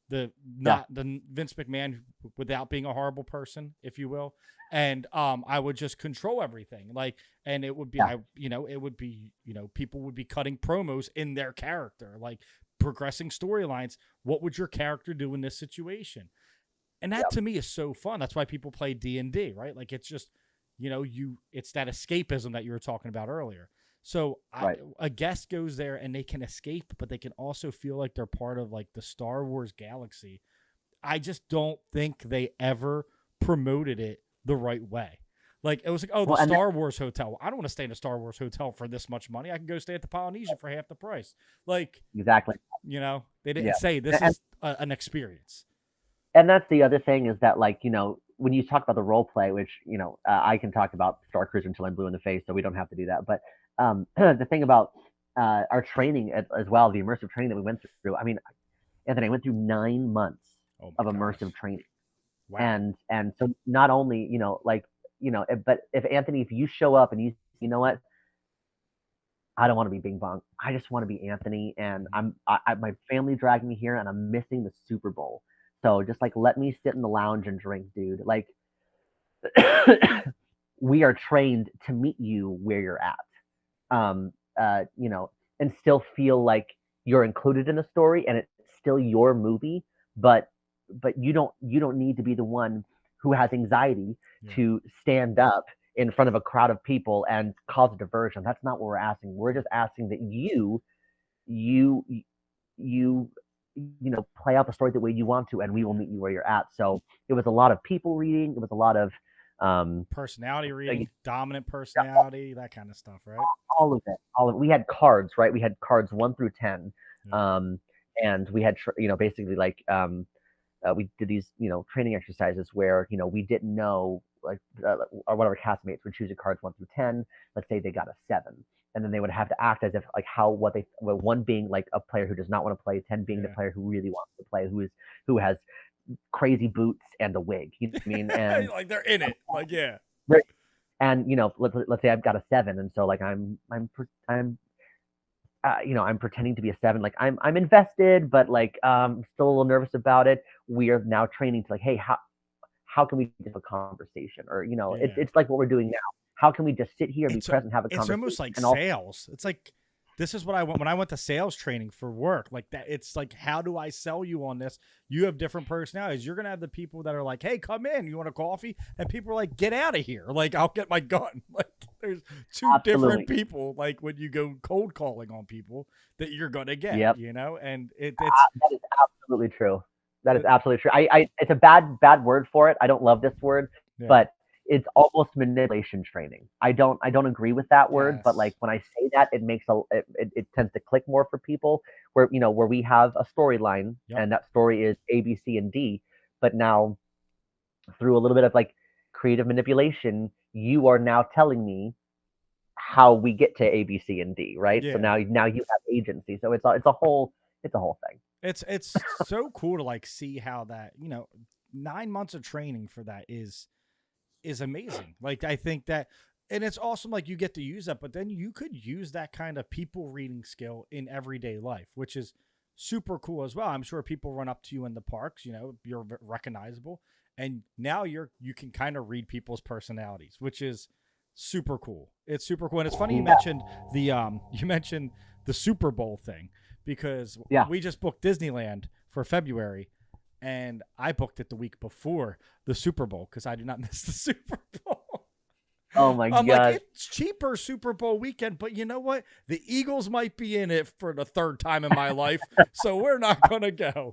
the Vince McMahon without being a horrible person, if you will. And I would just control everything. And it would be, people would be cutting promos in their character, like progressing storylines. What would your character do in this situation? And that to me is so fun. That's why people play D&D, right? Like it's just, it's that escapism that you were talking about earlier. So a guest goes there and they can escape, but they can also feel like they're part of like the Star Wars galaxy. I just don't think they ever promoted it the right way. Like it was like, Star Wars hotel. I don't want to stay in a Star Wars hotel for this much money. I can go stay at the Polynesian for half the price. Like exactly. They didn't say this is an experience. And that's the other thing is that like, when you talk about the role play, which, I can talk about Star Cruiser until I'm blue in the face, so we don't have to do that. But the thing about our training as well, the immersive training that we went through, I mean, Anthony, I went through 9 months of immersive training. Wow. And so not only, but if you show up and you know what, I don't want to be Bing Bong. I just want to be Anthony, and my family dragged me here, and I'm missing the Super Bowl. So just like let me sit in the lounge and drink, dude. Like we are trained to meet you where you're at. And still feel like you're included in the story and it's still your movie, but you don't need to be the one who has anxiety to stand up in front of a crowd of people and cause a diversion. That's not what we're asking. We're just asking that you play out the story the way you want to, and we will meet you where you're at. So it was a lot of people reading. It was a lot of personality reading, dominant personality, that kind of stuff, right? All of it. We had cards, right? We had cards 1 through 10, and we had basically like we did these training exercises where we didn't know, like or one of our castmates would choose a cards 1 through 10. Let's say they got a 7, and then they would have to act as if like one being like a player who does not want to play, 10 being the Yeah. player who really wants to play, who has crazy boots and a wig. You know what I mean? And Like they're in it. Like, yeah. right. And let's say I've got a 7, and so like I'm pretending to be a 7. Like I'm invested, but like still a little nervous about it. We are now training to like, hey, how can we have a conversation? Or it's Yeah. it's like what we're doing now. How can we just sit here and be It's present, have a it's conversation, almost like and also sales. It's like this is what I went when I went to sales training for work. Like that, it's like, how do I sell you on this? You have different personalities. You're gonna have the people that are like, "Hey, come in. You want a coffee?" And people are like, "Get out of here!" Like, I'll get my gun. Like, there's two absolutely, different people. Like when you go cold calling on people that you're gonna get, yep, and that is absolutely true. That is it absolutely true. I it's a bad word for it. I don't love this word, yeah, but it's almost manipulation training. I don't agree with that word, but like yes, when I say that, it makes it tends to click more for people. Where we have a storyline, yep, and that story is A, B, C, and D, but now through a little bit of like creative manipulation, you are now telling me how we get to A, B, C, and D, right? So yeah. now you have agency. So it's a whole thing. It's so cool to like see how that 9 months of training for that is amazing. Like I think that, and it's awesome. Like you get to use that, but then you could use that kind of people reading skill in everyday life, which is super cool as well. I'm sure people run up to you in the parks. You're recognizable, and now you can kind of read people's personalities, which is super cool. It's super cool, and it's funny you Yeah, mentioned you mentioned the Super Bowl thing because yeah. we just booked Disneyland for February, and I booked it the week before the Super Bowl because I did not miss the Super Bowl. Oh my I'm like, gosh. it's cheaper Super Bowl weekend, but you know what? The Eagles might be in it for the third time in my life, so we're not gonna go.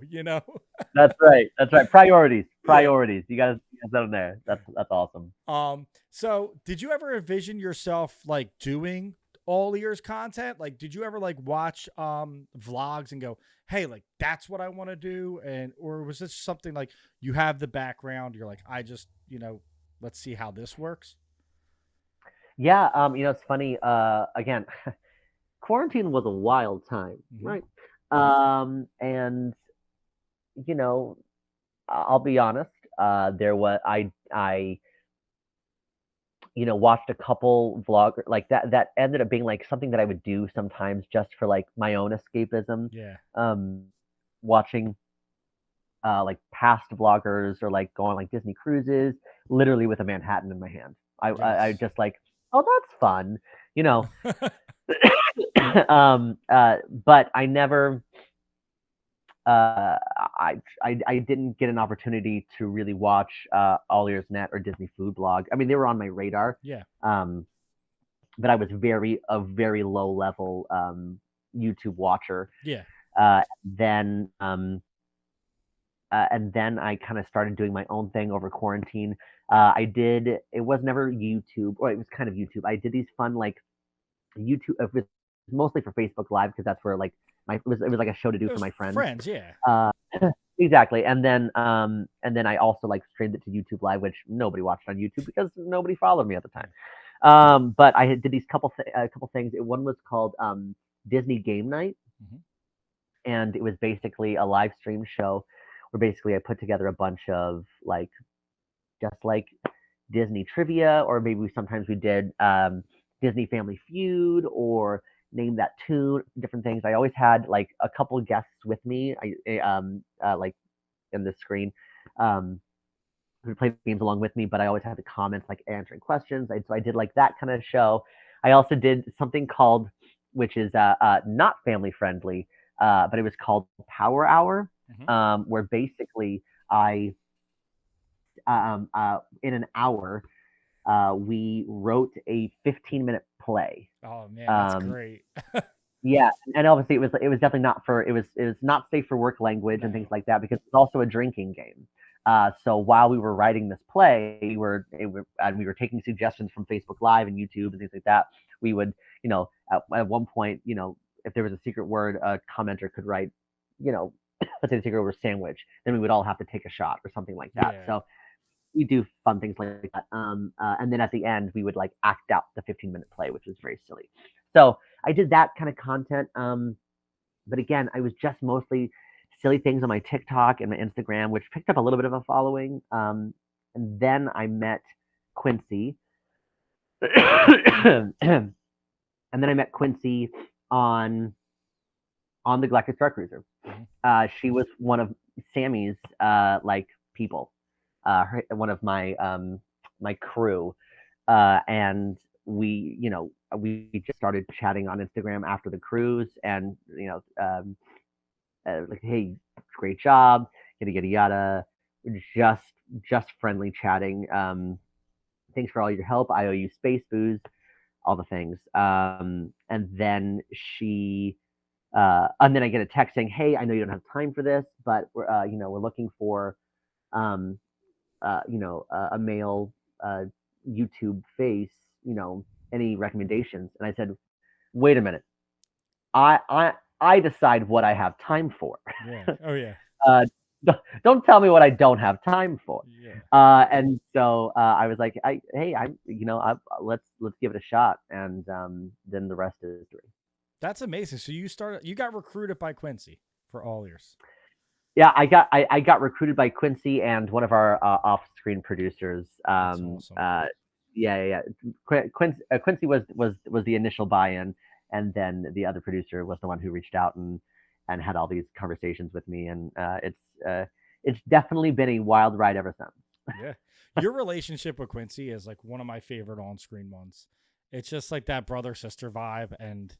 That's right. That's right. Priorities. Yeah. Priorities. You guys got them there. That's awesome. So did you ever envision yourself like doing all ears content? Like, did you ever like watch vlogs and go, hey, like that's what I want to do? And or was this something like you have the background, you're like, I just, let's see how this works? Yeah. It's funny. Again, quarantine was a wild time, Hmm. right? And you know, I'll be honest. There was I watched a couple vlog like that ended up being like something that I would do sometimes just for like my own escapism. Yeah. Um, watching like past vloggers or like going on like Disney cruises, literally with a Manhattan in my hand. I Yes. just like, oh, that's fun, you know. But I never, I didn't get an opportunity to really watch All Ears Net or Disney Food Blog. I mean, they were on my radar, Yeah. um, but I was a very low level YouTube watcher. Yeah. Uh, then and then I kind of started doing my own thing over quarantine. It was never YouTube, or it was kind of YouTube. I did these fun like YouTube, it was mostly for Facebook Live because that's where like it was like a show to do It for was my friends. friends. Yeah. Uh, exactly, and then I also like streamed it to YouTube Live, which nobody watched on YouTube because nobody followed me at the time. Yeah. But I did these couple things. One was called Disney Game Night, Hmm. and it was basically a live stream show where basically I put together a bunch of like just like Disney trivia, or maybe sometimes we did Disney Family Feud or name that tune, different things. I always had like a couple guests with me. Like in the screen. Um, who played games along with me, but I always had the comments like answering questions. So I did like that kind of show. I also did something called, which is not family friendly, but it was called Power Hour, Hmm. where basically I in an hour we wrote a 15-minute play. Oh man, that's Um, great. yeah, and obviously it was definitely not for it was not safe for work language and things No. like that because it's also a drinking game. So while we were writing this play, and we were taking suggestions from Facebook Live and YouTube and things like that. We would, at one point, if there was a secret word, a commenter could write, let's say the takeover sandwich, then we would all have to take a shot or something like that. Yeah. So we do fun things like that. And then at the end, we would like act out the 15-minute play, which was very silly. So I did that kind of content. But again, I was just mostly silly things on my TikTok and my Instagram, which picked up a little bit of a following. And then I met Quincy. And then I met Quincy on the Galactic Star Cruiser. She was one of Sammy's like people, one of my my crew, and we just started chatting on Instagram after the cruise, and like, hey, great job, yada yada yada, just just friendly chatting. Thanks for all your help. I owe you space booze, all the things. And then and then I get a text saying, "Hey, I know you don't have time for this, but we're looking for, um, a male YouTube face. Any recommendations?" And I said, "Wait a minute. I decide what I have time for. Yeah. Oh yeah. uh, don't tell me what I don't have time for." Yeah. And so I was like, "Hey, let's give it a shot." And then the rest is history. That's amazing. So you got recruited by Quincy for all ears. Yeah, I got recruited by Quincy and one of our off-screen producers. That's awesome. Yeah. Quincy was the initial buy-in, and then the other producer was the one who reached out and had all these conversations with me, and it's definitely been a wild ride ever since. Yeah. Your relationship with Quincy is like one of my favorite on-screen ones. It's just like that brother-sister vibe, and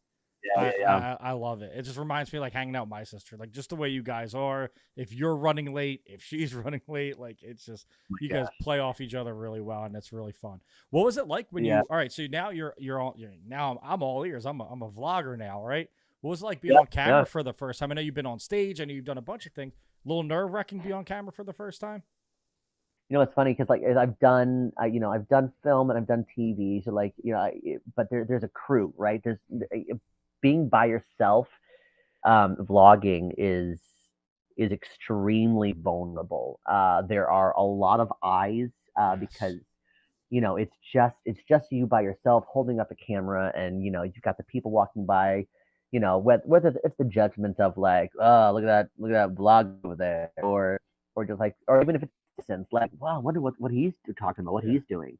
Yeah. I love it. It just reminds me like hanging out with my sister, like just the way you guys are. If you're running late, if she's running late, like it's just you guys play off each other really well, and it's really fun. What was it like when Yeah. you? All right, so now now I'm all ears. I'm a vlogger now, right? What was it like being on camera for the first time? I know you've been on stage. I know you've done a bunch of things. A little nerve wracking be on camera for the first time. It's funny because like I've done I've done film and I've done TV, so like but there's a crew, right? There's being by yourself. Vlogging is extremely vulnerable. There are a lot of eyes because it's just you by yourself holding up a camera, and you've got the people walking by. Whether it's the judgment of like, oh, look at that vlog over there, or just like, or even if it's distance, like, wow, I wonder what he's talking about, what he's doing.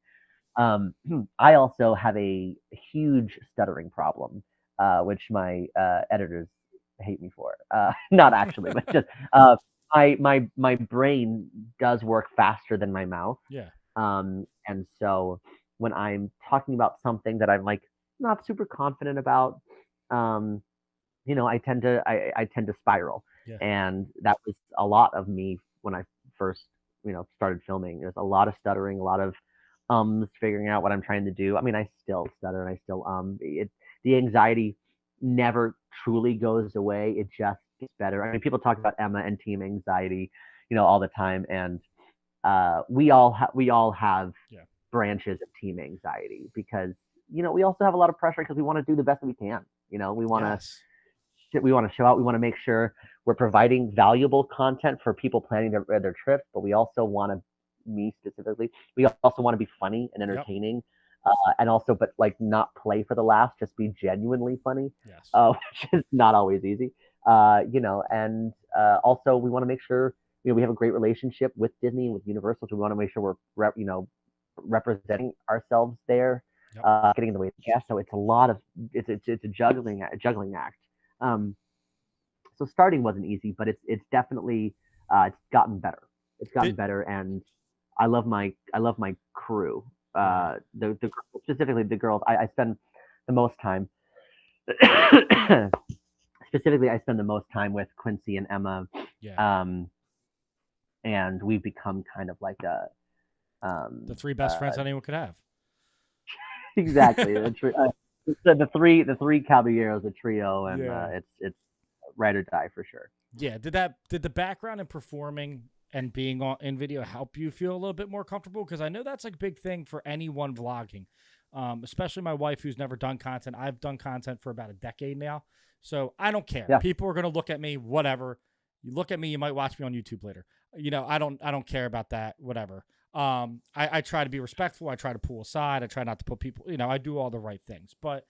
I also have a huge stuttering problem, which my editors hate me for. Not actually, but just my brain does work faster than my mouth. Yeah. And so when I'm talking about something that I'm like not super confident about, I tend to spiral. Yeah. And that was a lot of me when I first started filming. There's a lot of stuttering, a lot of figuring out what I'm trying to do. I mean, I still stutter and I still the anxiety never truly goes away. It just gets better. I mean, people talk about Emma and team anxiety, all the time, and we all have branches of team anxiety because we also have a lot of pressure because we want to do the best that we can. We want to show out. We want to make sure we're providing valuable content for people planning their trips, but we also want to, me specifically, we also want to be funny and entertaining, and also, but like not play for the laughs, just be genuinely funny, which is not always easy. And also we want to make sure we have a great relationship with Disney and with Universal, so we want to make sure we're representing ourselves there, getting in the way of guests. So it's a lot of it's a juggling act. So starting wasn't easy, but it's definitely it's gotten better. It's gotten better, and I love my crew. Specifically the girls. I spend the most time. Specifically, I spend the most time with Quincy and Emma. And we've become kind of like the three best friends anyone could have. Exactly. The three caballeros, the trio, and it's ride or die for sure. Yeah. Did the background in performing and being in video help you feel a little bit more comfortable? Because I know that's like a big thing for anyone vlogging, especially my wife who's never done content. I've done content for about a decade now, so I don't care. People are gonna look at me, whatever. You look at me, you might watch me on YouTube later. I don't care about that, whatever. I try to be respectful. I try to pull aside. I try not to put people, I do all the right things. But,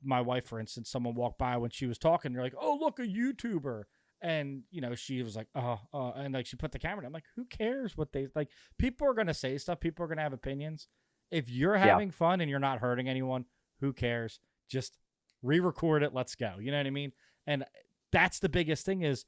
my wife, for instance, someone walked by when she was talking. They're like, oh, look, a YouTuber. And, she was like, and like she put the camera down. I'm like, who cares what they like? People are going to say stuff. People are going to have opinions. If you're having fun and you're not hurting anyone, who cares? Just re-record it. Let's go. You know what I mean? And that's the biggest thing is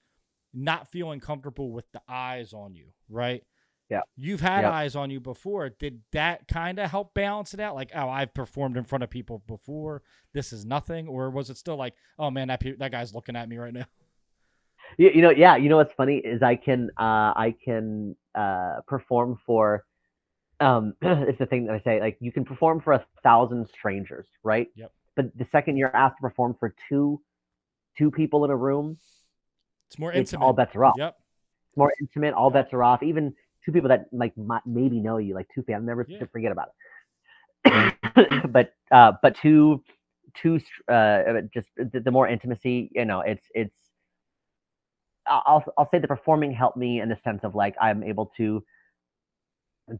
not feeling comfortable with the eyes on you, right? Yeah. You've had eyes on you before. Did that kind of help balance it out? Like, oh, I've performed in front of people before. This is nothing. Or was it still like, oh man, that guy's looking at me right now? You know what's funny is I can perform for it's the thing that I say, like, you can perform for 1,000 strangers, right? Yep. But the second you're asked to perform for two people in a room, it's more intimate. All bets are off. Yep. It's more intimate. All bets are off. Even two people that like maybe know you, like two fans, never forget about it. but two just the more intimacy, it's I'll say the performing helped me in the sense of like I'm able to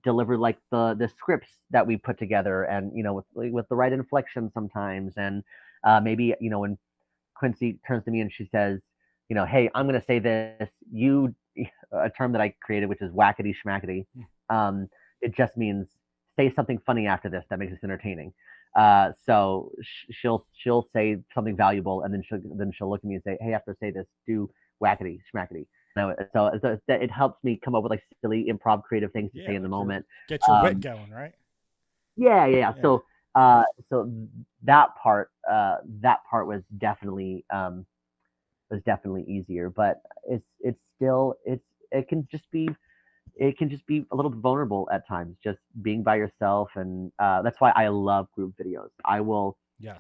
deliver like the scripts that we put together, and with the right inflection sometimes, and maybe when Quincy turns to me and she says, hey, I'm gonna say this, a term that I created, which is wackety schmackety. It just means say something funny after this that makes this entertaining. So she'll say something valuable, and then she'll look at me and say, hey, after I say this, do wackety schmackety. So it helps me come up with like silly improv creative things to say in the moment. Get your wit going, right? Yeah. So that part was definitely easier, but it can just be a little bit vulnerable at times, just being by yourself, and that's why I love group videos. I will,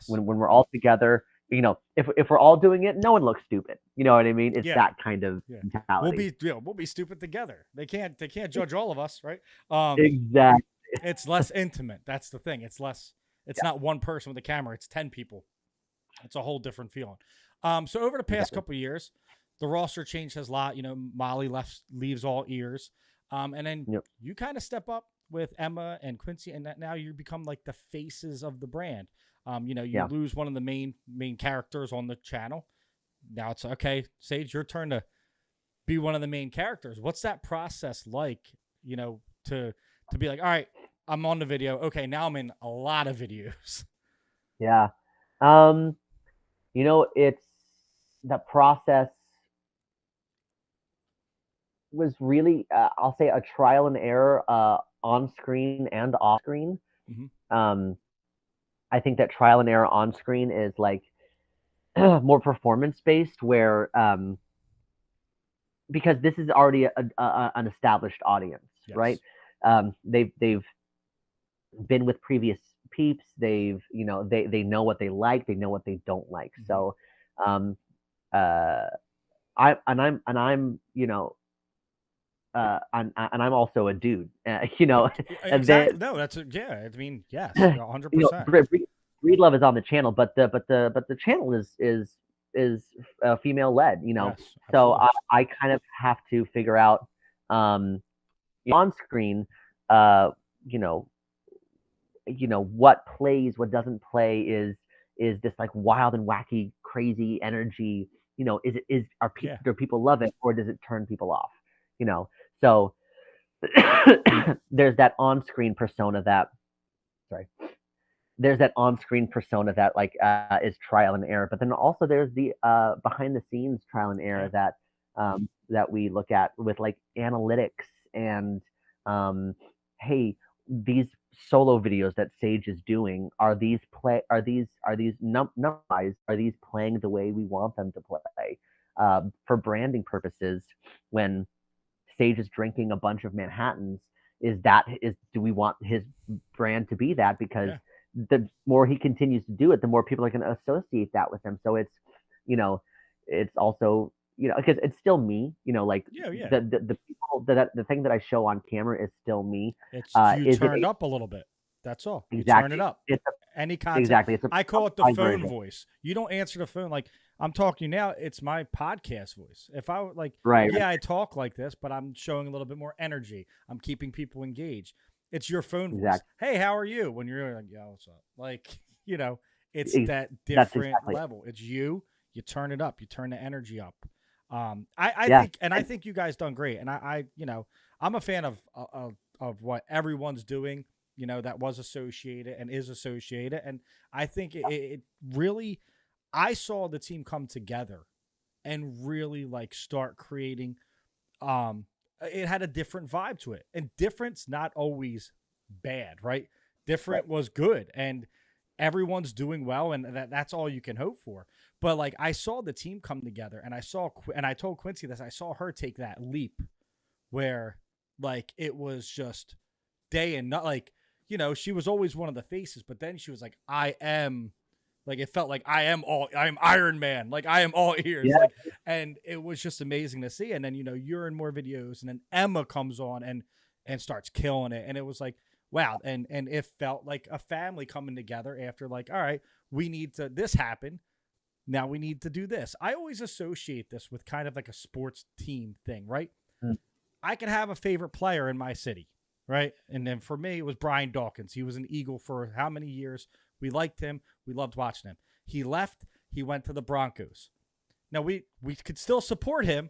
when we're all together, if we're all doing it, no one looks stupid. You know what I mean? It's that kind of mentality. We'll be stupid together. They can't judge all of us, right? Exactly. It's less intimate. That's the thing. It's less. It's not one person with a camera. It's 10 people. It's a whole different feeling. So over the past couple of years, the roster change has a lot. Molly leaves all ears, and then you kind of step up with Emma and Quincy, and now you become like the faces of the brand. You lose one of the main characters on the channel. Now it's okay, Sage, your turn to be one of the main characters. What's that process like? To be like, all right, I'm on the video. Okay, now I'm in a lot of videos. Yeah. It's the process was really, I'll say, a trial and error on screen and off screen. Mm-hmm. I think that trial and error on screen is like more performance based, where because this is already an established audience, right? They've been with previous peeps. They've they know what they like, they know what they don't like. Mm-hmm. So I'm also a dude, Exactly. No, that's I mean, yes, 100%. Breedlove is on the channel, but the channel is female led, Yes, so I kind of have to figure out on screen, what plays, what doesn't play, is this like wild and wacky, crazy energy. Do people love it, or does it turn people off? So there's that on-screen persona that like is trial and error, but then also there's the behind the scenes trial and error that we look at with like analytics and hey, these solo videos that Sage is doing, are these playing the way we want them to play? For branding purposes, when Sage is drinking a bunch of Manhattans, do we want his brand to be that? Because the more he continues to do it, the more people are going to associate that with him. So it's also, because it's still me, the people the thing that I show on camera is still me. It's you turned up a little bit. That's all. Exactly. You turn it up. It's any content. Exactly. I call it the phone voice. You don't answer the phone. Like I'm talking to you now. It's my podcast voice. If I would like, Right. yeah, I talk like this, but I'm showing a little bit more energy. I'm keeping people engaged. It's your phone voice. Exactly. Hey, how are you? When you're like, yeah, what's up? Like, it's that That's different exactly it. level. It's you. You turn it up. You turn the energy up. I Yeah. think, and I think you guys done great. And I'm a fan of what everyone's doing. That was associated and is associated, and I think it really. I saw the team come together and really like start creating. It had a different vibe to it, and difference not always bad, right? Different was good, and everyone's doing well, and that's all you can hope for. But like I saw the team come together, and I told Quincy this. I saw her take that leap where like it was just day and not like she was always one of the faces, but then she was like, I am like it felt like I'm Iron Man, like I am all ears, Yeah. like, and it was just amazing to see. And then you're in more videos, and then Emma comes on and starts killing it, and it was like wow, and it felt like a family coming together after like all right, we need to this happen. Now we need to do this. I always associate this with kind of like a sports team thing, right? Mm. I could have a favorite player in my city, right? And then for me, it was Brian Dawkins. He was an Eagle for how many years? We liked him. We loved watching him. He left. He went to the Broncos. Now we could still support him,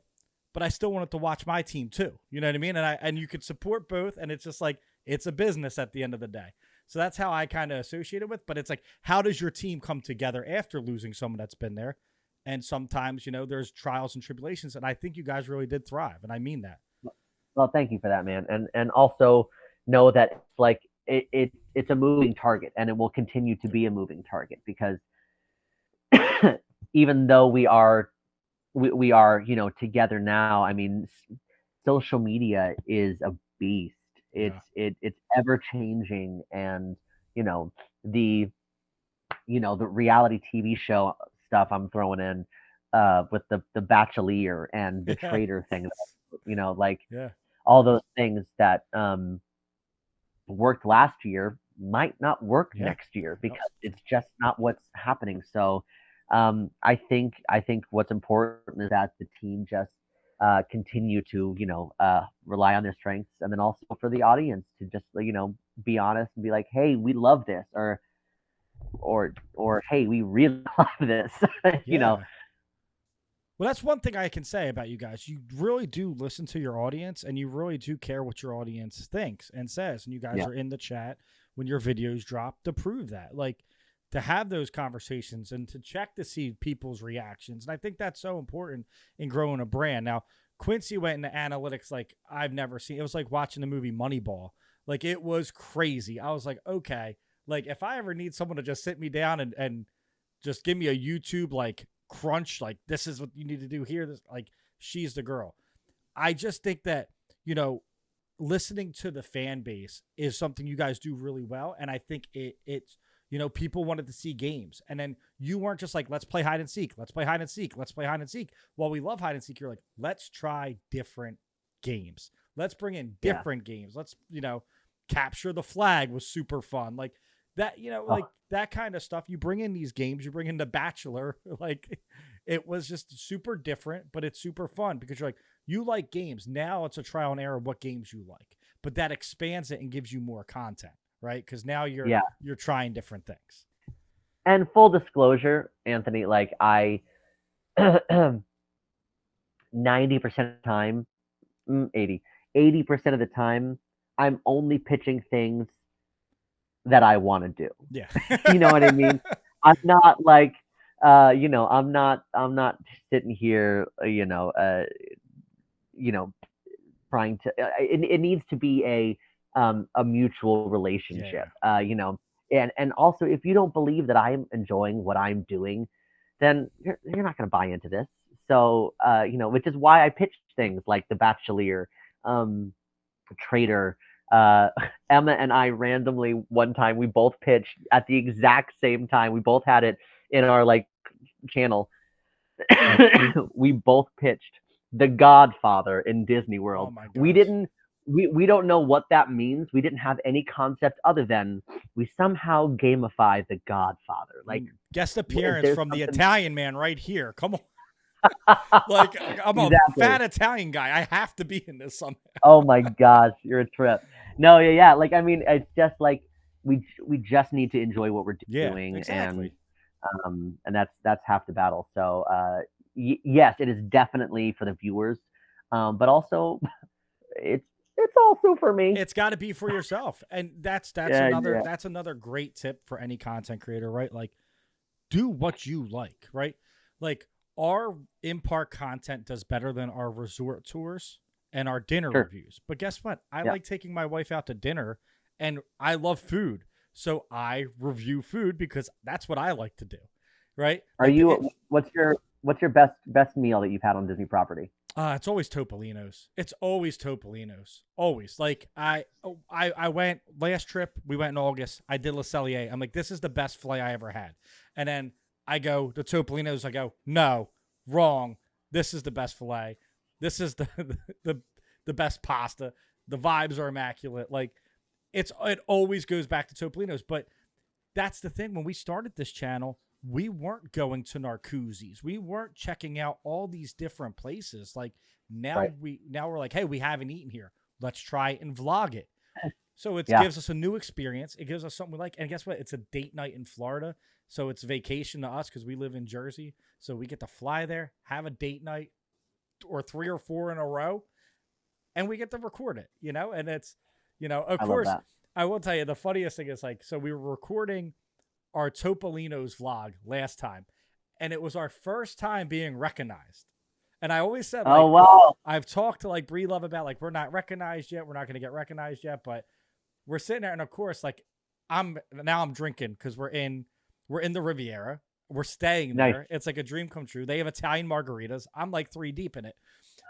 but I still wanted to watch my team too. You know what I mean? And you could support both, and it's just like it's a business at the end of the day. So that's how I kind of associate it with. But it's like, how does your team come together after losing someone that's been there? And sometimes, there's trials and tribulations, and I think you guys really did thrive, and I mean that. Well, thank you for that, man. And also know that it's like it's a moving target, and it will continue to be a moving target because even though we are together now. I mean, social media is a beast. Yeah. It's ever changing, and you know the the reality TV show stuff I'm throwing in with the Bachelor and the Yeah. Trader thing. Like Yeah. all those things that worked last year might not work Yeah. next year Yep. because it's just not what's happening. So I think what's important is that the team just continue to rely on their strengths, and then also for the audience to just be honest and be like, hey, we love this, or hey, we really love this. you know, Yeah. Well, that's one thing I can say about you guys. You really do listen to your audience, and you really do care what your audience thinks and says. And you guys yeah, are in the chat when your videos drop to prove that. Like to have those conversations and to check to see people's reactions. And I think that's so important in growing a brand. Now, Quincy went into analytics like I've never seen. It was like watching the movie Moneyball. Like it was crazy. I was like, okay, like if I ever need someone to just sit me down and just give me a YouTube like crunch, like this is what you need to do here. This like she's the girl. I just think that, listening to the fan base is something you guys do really well. And I think it's people wanted to see games. And then you weren't just like, let's play hide and seek. Let's play hide and seek. Let's play hide and seek. While we love hide and seek, you're like, let's try different games. Let's bring in yeah. different games. Let's, capture the flag was super fun. Like that, Oh, like that kind of stuff. You bring in these games, you bring in the Bachelor, like it was just super different, but it's super fun because you're like, you like games. Now it's a trial and error of what games you like, but that expands it and gives you more content, right? Because now you're yeah. you're trying different things. And full disclosure, Anthony, like I 90% of the time, 80% of the time, I'm only pitching things that I want to do. Yeah. You know what I mean? I'm not like, I'm not sitting here, you know, trying to. It needs to be a mutual relationship. Yeah. And also if you don't believe that I'm enjoying what I'm doing, then you're not going to buy into this. So, which is why I pitched things like The Bachelor, Trader. Uh, Emma and I randomly one time we both pitched at the exact same time. We both had it in our like channel. We both pitched The Godfather in Disney Oh World. my We gosh. didn't we don't know what that means. We didn't have any concept other than we somehow gamify the Godfather. Like Guest appearance there's from the something Italian man right here. Come on. Like, I'm a exactly. fat Italian guy. I have to be in this somehow. Oh my gosh, you're a trip. No, yeah, yeah. Like I mean, it's just like we just need to enjoy what we're Yeah, doing, exactly. and that's half the battle. So yes, it is definitely for the viewers, but also it's also for me. It's got to be for yourself, and Yeah, yeah, that's another great tip for any content creator, right? Like, do what you like, right? Like, our in park content does better than our resort tours and our dinner sure. reviews. But guess what? I Yeah. like taking my wife out to dinner, and I love food, so I review food because that's what I like to do, right? Are Like, you? What's your best meal that you've had on Disney property? it's always Topolino's. It's always Topolino's. Always. Like I went last trip. We went in August. I did Le Cellier. I'm like, this is the best filet I ever had. And then I go to Topolino's. I go, no, wrong. This is the best filet. This is the the best pasta. The vibes are immaculate. Like it always goes back to Topolino's. But that's the thing. When we started this channel, we weren't going to Narcoossee's. We weren't checking out all these different places. Like now Right. we're like, hey, we haven't eaten here. Let's try it and vlog it. So it Yeah. gives us a new experience. It gives us something we like. And guess what? It's a date night in Florida. So it's vacation to us because we live in Jersey. So we get to fly there, have a date night or 3 or 4 in a row, and we get to record it, And it's, of I love course, that. I will tell you the funniest thing is like, so we were recording our Topolino's vlog last time, and it was our first time being recognized. And I always said, like, Oh wow. I've talked to like Bree Love about like, we're not recognized yet. We're not going to get recognized yet, but we're sitting there. And of course, like I'm drinking because we're in the Riviera. We're staying Nice. there. It's like a dream come true. They have Italian margaritas. I'm like 3 deep in it.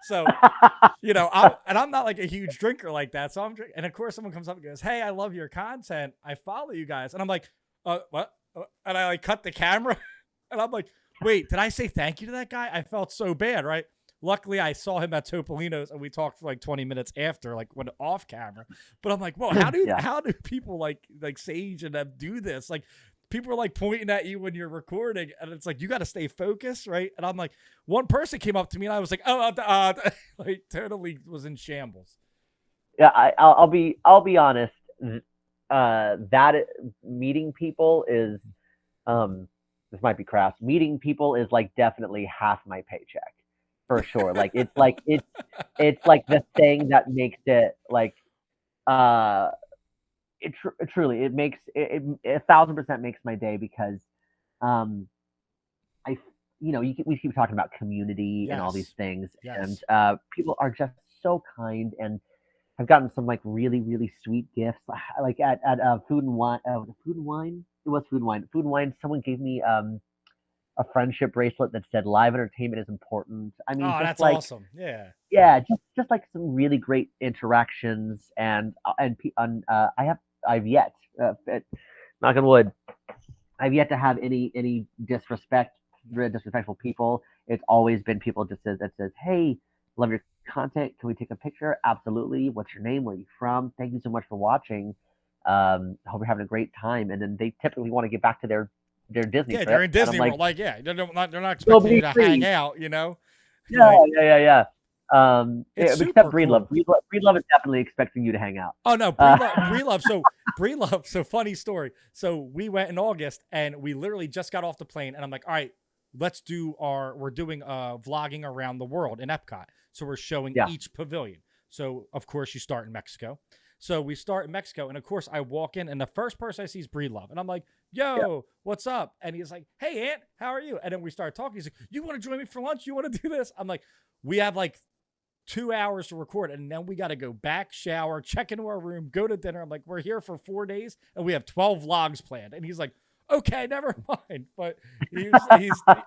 So, I'm not like a huge drinker like that. So I'm drinking. And of course someone comes up and goes, hey, I love your content. I follow you guys. And I'm like, what? And I like cut the camera and I'm like, wait, did I say thank you to that guy? I felt so bad, right? Luckily, I saw him at Topolino's and we talked for like 20 minutes after, like when off camera. But I'm like, whoa, how do people like Sage and them do this? Like people are like pointing at you when you're recording and it's like, you got to stay focused, right? And I'm like, one person came up to me and I was like, like totally was in shambles. Yeah, I'll be honest. That meeting people is this might be crass. Meeting people is like definitely half my paycheck for sure. Like it's like the thing that makes it like truly it makes it 1,000% makes my day because I we keep talking about community and all these things Yes. and people are just so kind and I've gotten some like really, really sweet gifts. Like at Food and Wine, Food and Wine. It was Food and Wine. Food and Wine. Someone gave me a friendship bracelet that said "Live entertainment is important." I mean, Oh, just that's like awesome. Yeah. yeah, just like some really great interactions and I've yet knock on wood, I've yet to have any disrespectful people. It's always been people that says, "Hey, love your content. Can we take a picture?" Absolutely. What's your name? Where are you from? Thank you so much for watching. Hope you're having a great time. And then they typically want to get back to their Disney trip. They're in Disney World. Like, like, yeah, they're not expecting you to hang out, Yeah, Like, yeah. Except Breed cool. Love. Breed Love is definitely expecting you to hang out. Oh no, Bree Love. So Bree Love. So funny story. So we went in August and we literally just got off the plane and I'm like, all right, we're doing vlogging around the world in Epcot. So we're showing each pavilion. So of course you start in Mexico. So we start in Mexico and of course I walk in and the first person I see is Bree Love and I'm like, yo, what's up? And he's like, hey Aunt, how are you? And then we start talking. He's like, you want to join me for lunch? You want to do this? I'm like, we have like 2 hours to record and then we got to go back, shower, check into our room, go to dinner. I'm like, we're here for 4 days and we have 12 vlogs planned. And he's like, okay, never mind. But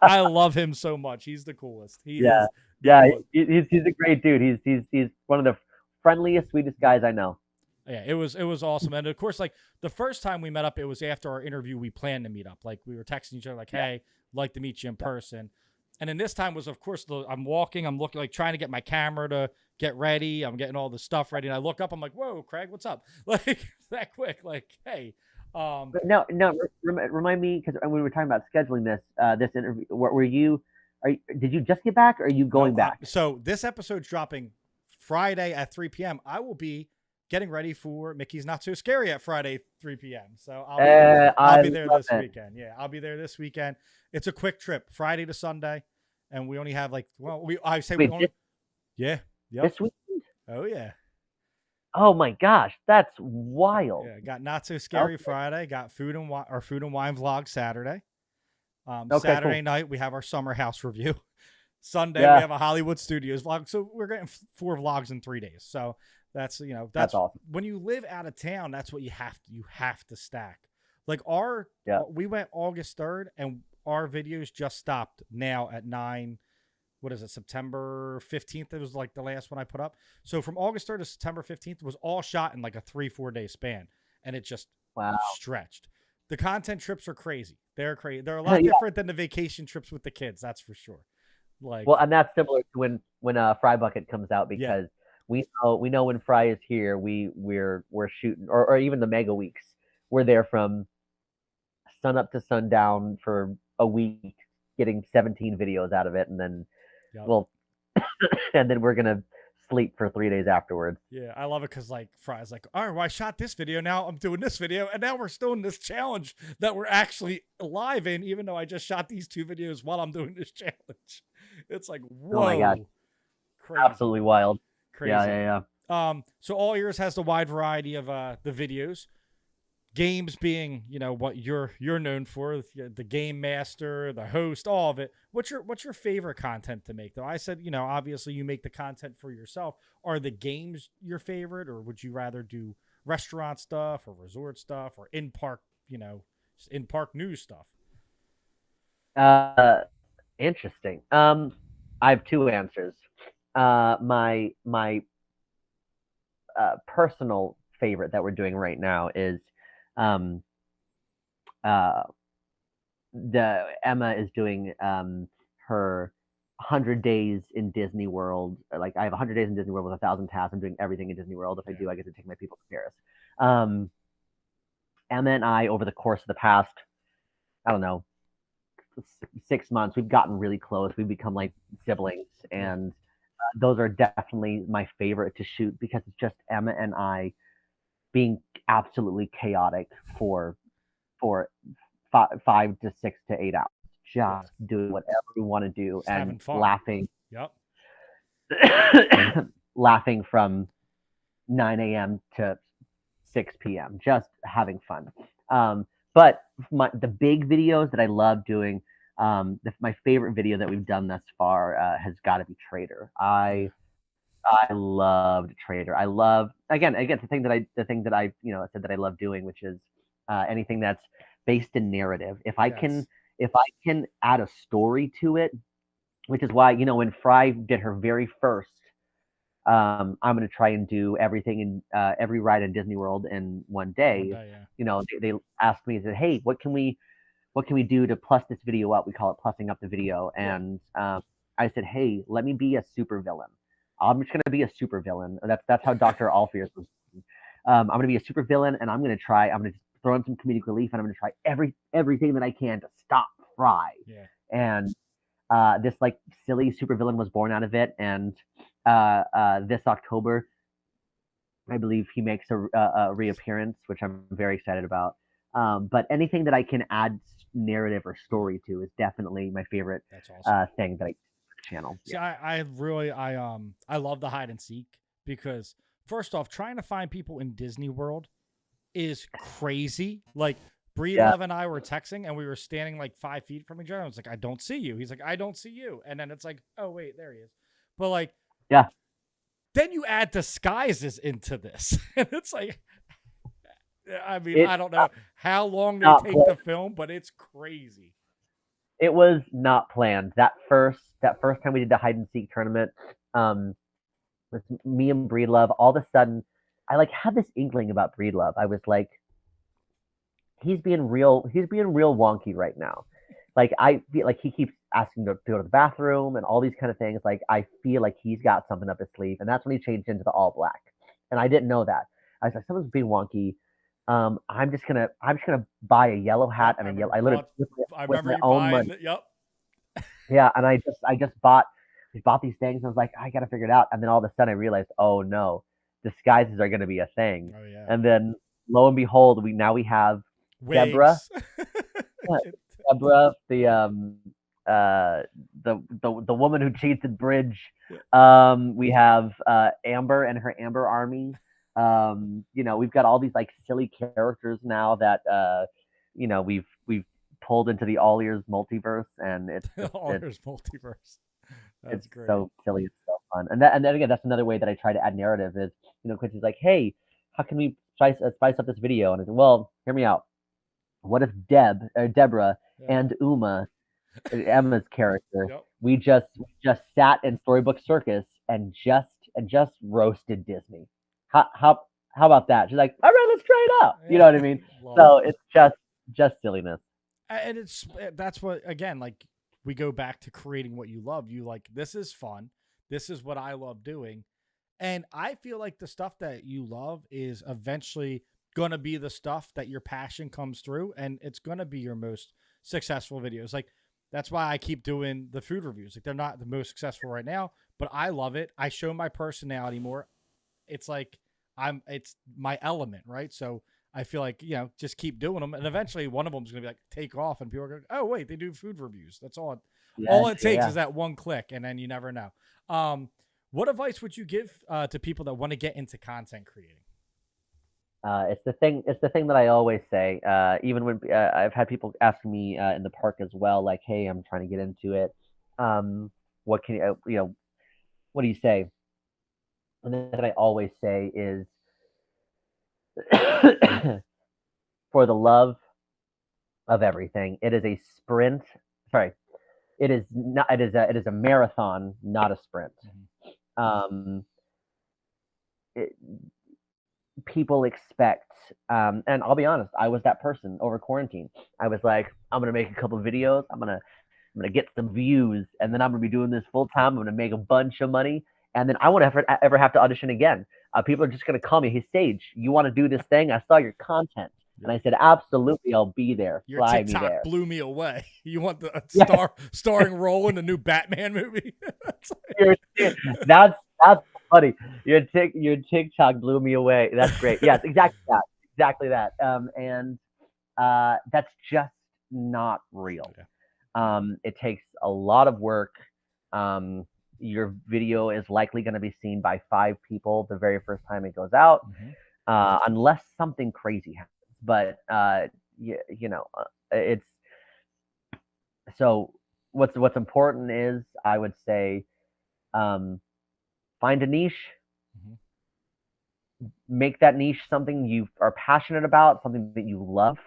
I love him so much. He's the coolest. He's a great dude. He's one of the friendliest, sweetest guys I know. Yeah, it was awesome. And of course, like the first time we met up, it was after our interview. We planned to meet up. Like we were texting each other like, hey, like to meet you in person. And then this time was, of course, I'm walking, I'm looking, like trying to get my camera to get ready. I'm getting all the stuff ready. And I look up, I'm like, whoa, Craig, what's up? Like that quick, like, hey. But no, remind me, because when we were talking about scheduling this interview, were you, did you just get back or are you No, going back? so this episode's dropping Friday at 3 p.m. I will be getting ready for Mickey's Not So Scary at Friday 3 p.m. So I'll be there this weekend. Yeah, I'll be there this weekend. It's a quick trip, Friday to Sunday, and we only have like, well, yeah, yep. This weekend? Oh yeah. Oh my gosh, that's wild. Yeah, got Not So Scary Friday, got food and wine vlog Saturday. Saturday cool. night we have our summer house review. Sunday we have a Hollywood Studios vlog. So we're getting 4 vlogs in 3 days. So that's that's awesome. When you live out of town, that's what you have to stack. Like we went August 3rd and our videos just stopped now at 9. What is it? September 15th. It was like the last one I put up. So from August 3rd to September 15th was all shot in like a 3-4 day span. And it just stretched. The content trips are crazy. They're crazy. They're a lot different than the vacation trips with the kids. That's for sure. Like, well, and that's similar to when Fry Bucket comes out, because we know when Fry is here, we're shooting, or even the mega weeks. We're there from sun up to sundown for a week, getting 17 videos out of it, and then and then we're gonna sleep for 3 days afterwards. Yeah, I love it because like Fry's like, all right, well, I shot this video, now I'm doing this video, and now we're still in this challenge that we're actually live in, even though I just shot these 2 videos while I'm doing this challenge. It's like, whoa, oh my gosh, crazy, absolutely wild. Crazy. Yeah. So All Ears has the wide variety of the videos. Games being, what you're known for, the game master, the host, all of it. What's your favorite content to make, though? I said, obviously you make the content for yourself. Are the games your favorite, or would you rather do restaurant stuff or resort stuff or in park news stuff? Interesting. I have 2 answers. My personal favorite that we're doing right now is Emma is doing her 100 days in Disney World. Like, I have 100 days in Disney World with 1,000 tasks. I'm doing everything in Disney World. If I do, I get to take my people to Paris. Emma and I, over the course of the past, I don't know, 6 months, we've gotten really close. We've become like siblings, and those are definitely my favorite to shoot, because it's just Emma and I being absolutely chaotic for 5 to 6 to 8 hours, just doing whatever we want to do, just and laughing. Yep. Laughing from 9 a.m. to 6 p.m. just having fun. But the big videos that I love doing, my favorite video that we've done thus far has got to be Trader. I loved Trader. I love, again the thing that I said that I love doing, which is anything that's based in narrative. If I can add a story to it, which is why, when Fry did her very first, I'm going to try and do everything in every ride in Disney World in one day. They asked me, said, hey, what can we do to plus this video up? We call it plussing up the video. And I said, hey, let me be a super villain. I'm just going to be a super villain. That's how Dr. Allfierce was. I'm going to be a super villain, and I'm going to throw in some comedic relief, and I'm going to try everything that I can to stop Fry. Yeah. And this like silly super villain was born out of it. And this October, I believe he makes a reappearance, which I'm very excited about. But anything that I can add narrative or story to is definitely my favorite thing that I channel. See, I love the hide and seek, because first off, trying to find people in Disney World is crazy. Like, Breedlove and I were texting, and we were standing like 5 feet from each other. I was like, I don't see you. He's like, I don't see you. And then it's like, oh wait, there he is. But like, then you add disguises into this, and it's like, I mean, I don't know how long they take to film, but it's crazy. It was not planned. That first time we did the hide and seek tournament, with me and Breedlove, all of a sudden, I like had this inkling about Breedlove. I was like, he's being real wonky right now. like I feel like he keeps asking to go to the bathroom and all these kind of things. Like I feel like he's got something up his sleeve, and that's when he changed into the all black. And I didn't know that. I was like, something's being wonky. I'm just gonna buy a yellow hat and a yellow. I literally I with remember my you own buying. money. Yep. Yeah, and I just bought these things. And I was like, I gotta figure it out. And then all of a sudden, I realized, oh no, disguises are gonna be a thing. Oh yeah. And then lo and behold, we have Deborah. Wigs. Deborah, uh the woman who cheated Bridge. Yeah. We have Amber and her Amber army. We've got all these like silly characters now that we've pulled into the all ears multiverse, and All there's multiverse. it's That's great. so silly, it's so fun. And then again, that's another way that I try to add narrative is, Quincy's like, hey, how can we spice up this video? And I said, well, hear me out. What if Deborah Yeah. and Emma's character, Yep. we just sat in Storybook Circus and just roasted Disney. How about that? She's like, all right, let's try it out. You know what I mean? So it's just silliness. And that's what, again, like, we go back to creating what you love. You like, this is fun. This is what I love doing. And I feel like the stuff that you love is eventually going to be the stuff that your passion comes through, and it's going to be your most successful videos. Like, that's why I keep doing the food reviews. Like, they're not the most successful right now, but I love it. I show my personality more. It's like it's my element, right? So I feel like, just keep doing them, and eventually one of them is going to be like take off, and people are going, oh wait, they do food reviews. That's all. All it takes is that one click, and then you never know. What advice would you give to people that want to get into content creating? It's the thing. It's the thing that I always say. Even when I've had people ask me in the park as well, like, "Hey, I'm trying to get into it. What can what do you say?" And then I always say is, for the love of everything, it is a sprint. Sorry, it is not. It is a marathon, not a sprint. Um, it, People expect, and I'll be honest, I was that person over quarantine. I was like, I'm gonna make a couple of videos. I'm gonna get some views, and then I'm gonna be doing this full time. I'm gonna make a bunch of money, and then I won't ever have to audition again. People are just gonna call me, hey Sage, you want to do this thing? I saw your content. And I said, absolutely, I'll be there. Your Fly TikTok me there. blew me away. You want the starring role in the new Batman movie? That's funny. Your TikTok blew me away. That's great. Yes, exactly that. And that's just not real. It takes a lot of work. Your video is likely going to be seen by 5 people the very first time it goes out, unless something crazy happens. But it's so. What's important is, I would say, find a niche. Make that niche something you are passionate about, something that you love.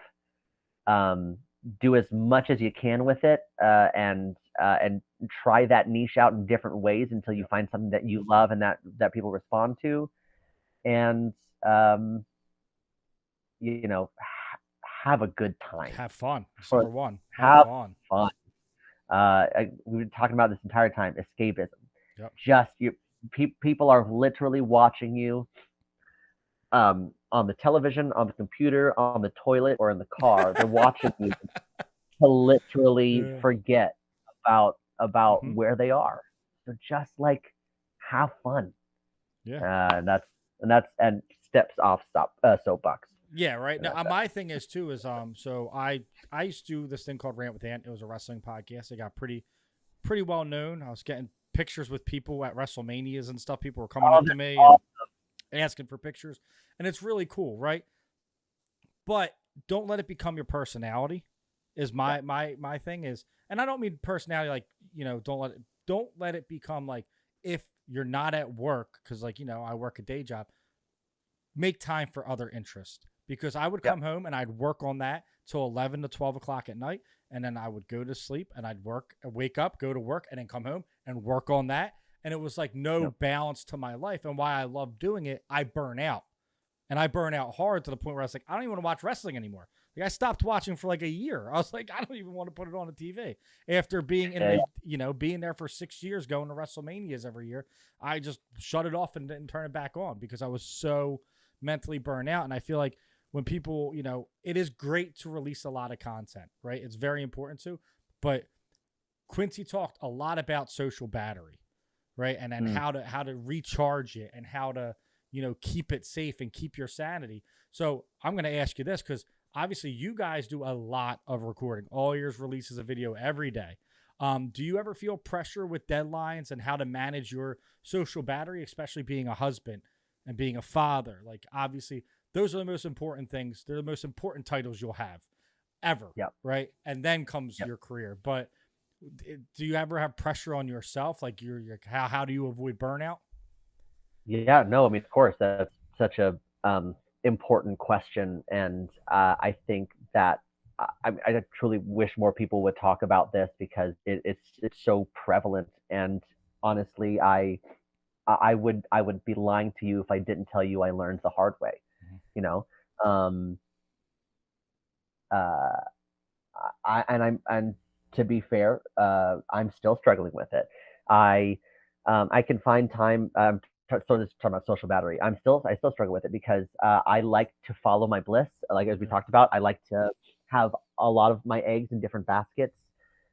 Do as much as you can with it, and try that niche out in different ways until you find something that you love and that people respond to. And have a good time. Have fun. Number one. Have fun. We've been talking about this entire time. Escapism. Yep. Just people are literally watching you on the television, on the computer, on the toilet, or in the car. They're watching you to literally forget about where they are. So just like have fun. And steps off soapbox. Yeah, right. Now, my thing is too is so I used to do this thing called Rant with Ant. It was a wrestling podcast. It got pretty well known. I was getting pictures with people at WrestleManias and stuff. People were coming up to me and asking for pictures, and it's really cool, right? But don't let it become your personality. Is my thing is, and I don't mean personality like don't let it become like, if you're not at work, because I work a day job, make time for other interests. Because I would come home and I'd work on that till 11 to 12 o'clock at night. And then I would go to sleep and I'd wake up, go to work, and then come home and work on that. And it was like no balance to my life. And why I love doing it, I burn out. And I burn out hard to the point where I was like, I don't even want to watch wrestling anymore. Like I stopped watching for like a year. I was like, I don't even want to put it on the TV. After being in Yeah, the, being there for 6 years, going to WrestleManias every year, I just shut it off and didn't turn it back on because I was so mentally burned out. And I feel like when people, it is great to release a lot of content, right? It's very important to, but Quincy talked a lot about social battery, right? And then how to recharge it and how to, keep it safe and keep your sanity. So I'm going to ask you this because obviously you guys do a lot of recording. All Ears releases a video every day. Do you ever feel pressure with deadlines and how to manage your social battery, especially being a husband and being a father? Like obviously those are the most important things. They're the most important titles you'll have ever. Yep. Right. And then comes your career. But do you ever have pressure on yourself? Like how do you avoid burnout? Yeah, no, I mean, of course, that's such a important question, and I think that I truly wish more people would talk about this because it's so prevalent. And honestly, I would be lying to you if I didn't tell you I learned the hard way. Mhm. You know, um, uh, and to be fair, I'm still struggling with it. I can find time. So just talking about social battery, I still struggle with it because I like to follow my bliss. Like as we Yeah. talked about, I like to have a lot of my eggs in different baskets.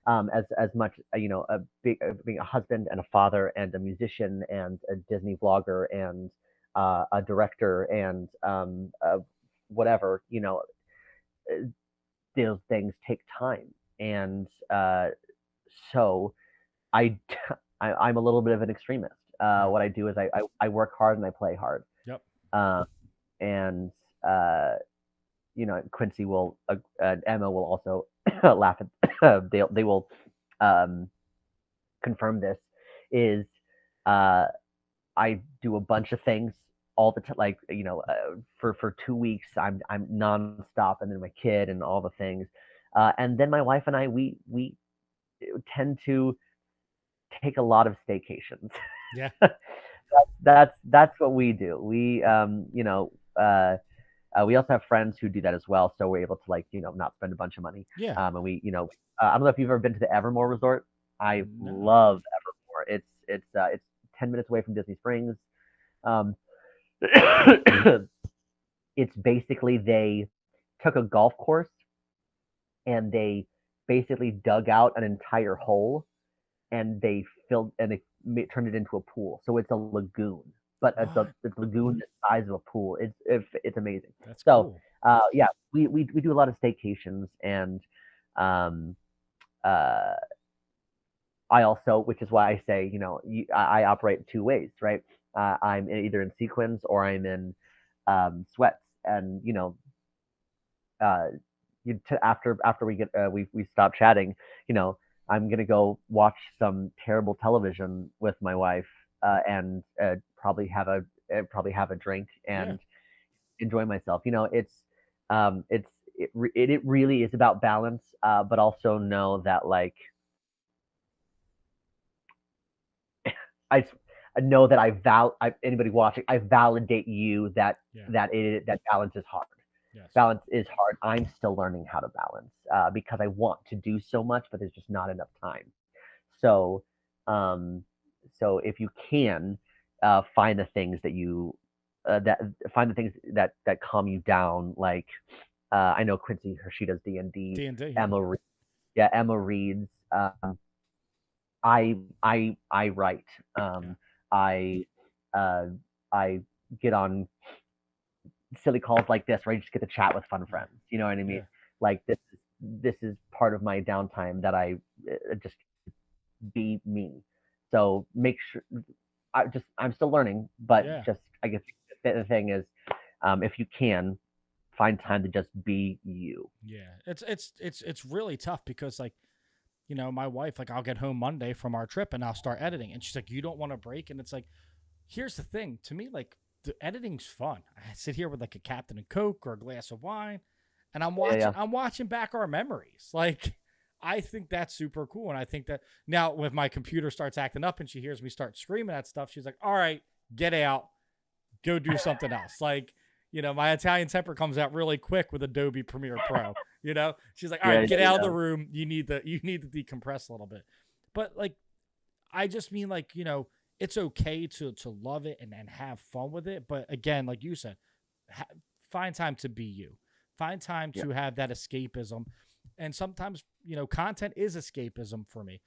As much being a husband and a father and a musician and a Disney vlogger and a director and whatever, those things take time. And so I, I'm a little bit of an extremist. Yeah. What I do is I work hard and I play hard. Yep. Um, and Quincy will, Emma will also laugh at, they will um, confirm this, is uh, I do a bunch of things all the time, like, for 2 weeks, I'm nonstop, and then my kid and all the things. And then my wife and I, we tend to take a lot of staycations. Yeah. That's what we do. We also have friends who do that as well, so we're able to not spend a bunch of money. Yeah. And I don't know if you've ever been to the Evermore Resort. I No. love Evermore. It's 10 minutes away from Disney Springs. Um, it's basically they took a golf course and they basically dug out an entire hole and they turned it into a pool. So it's a lagoon, but What? it's a lagoon the size of a pool. It's amazing. That's So cool. yeah, we do a lot of staycations, and um, uh, I also, which is why I say, I operate two ways, right? I'm either in sequins or I'm in sweats, and uh, after we get we stop chatting, I'm gonna go watch some terrible television with my wife, and probably have a drink Yeah. and enjoy myself. It really is about balance, but also know that I know that anybody watching, I validate you that Yeah. that balance is hard. Yes. Balance is hard. I'm still learning how to balance because I want to do so much, but there's just not enough time. So, um, so if you can find the things that find the things that calm you down, like I know Quincy, she does D&D. D&D. Yeah. Emma reads. I write. Yeah. I uh, I get on silly calls like this where I just get to chat with fun friends. You know what I mean? Yeah. Like this is part of my downtime that I just be me. So make sure I'm still learning, but Yeah. just I guess the thing is, if you can find time to just be you. Yeah. It's really tough because like, my wife, like I'll get home Monday from our trip and I'll start editing. And she's like, you don't want to break? And it's like, here's the thing. To me, like the editing's fun. I sit here with like a Captain and Coke or a glass of wine and Yeah, yeah, I'm watching back our memories. Like I think that's super cool. And I think that now when my computer starts acting up and she hears me start screaming at stuff, she's like, all right, get out, go do something else. Like, My Italian temper comes out really quick with Adobe Premiere Pro. She's like, all Yeah, right, get yeah, out of the room. You need to decompress a little bit. But like, I just mean like, it's okay to love it and have fun with it. But again, like you said, find time to be you. Find time yeah, to have that escapism. And sometimes, content is escapism for me,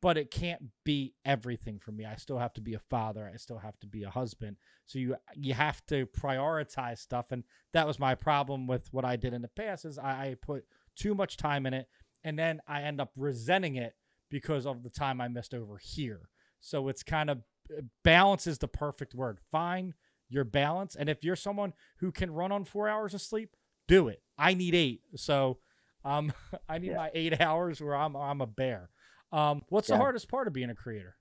but it can't be everything for me. I still have to be a father. I still have to be a husband. So you have to prioritize stuff. And that was my problem with what I did in the past is I put too much time in it, and then I end up resenting it because of the time I missed over here. So it's kind of balance is the perfect word. Find your balance. And if you're someone who can run on 4 hours of sleep, do it. I need 8. So I need yeah, my 8 hours where I'm a bear. What's the yeah. hardest part of being a creator?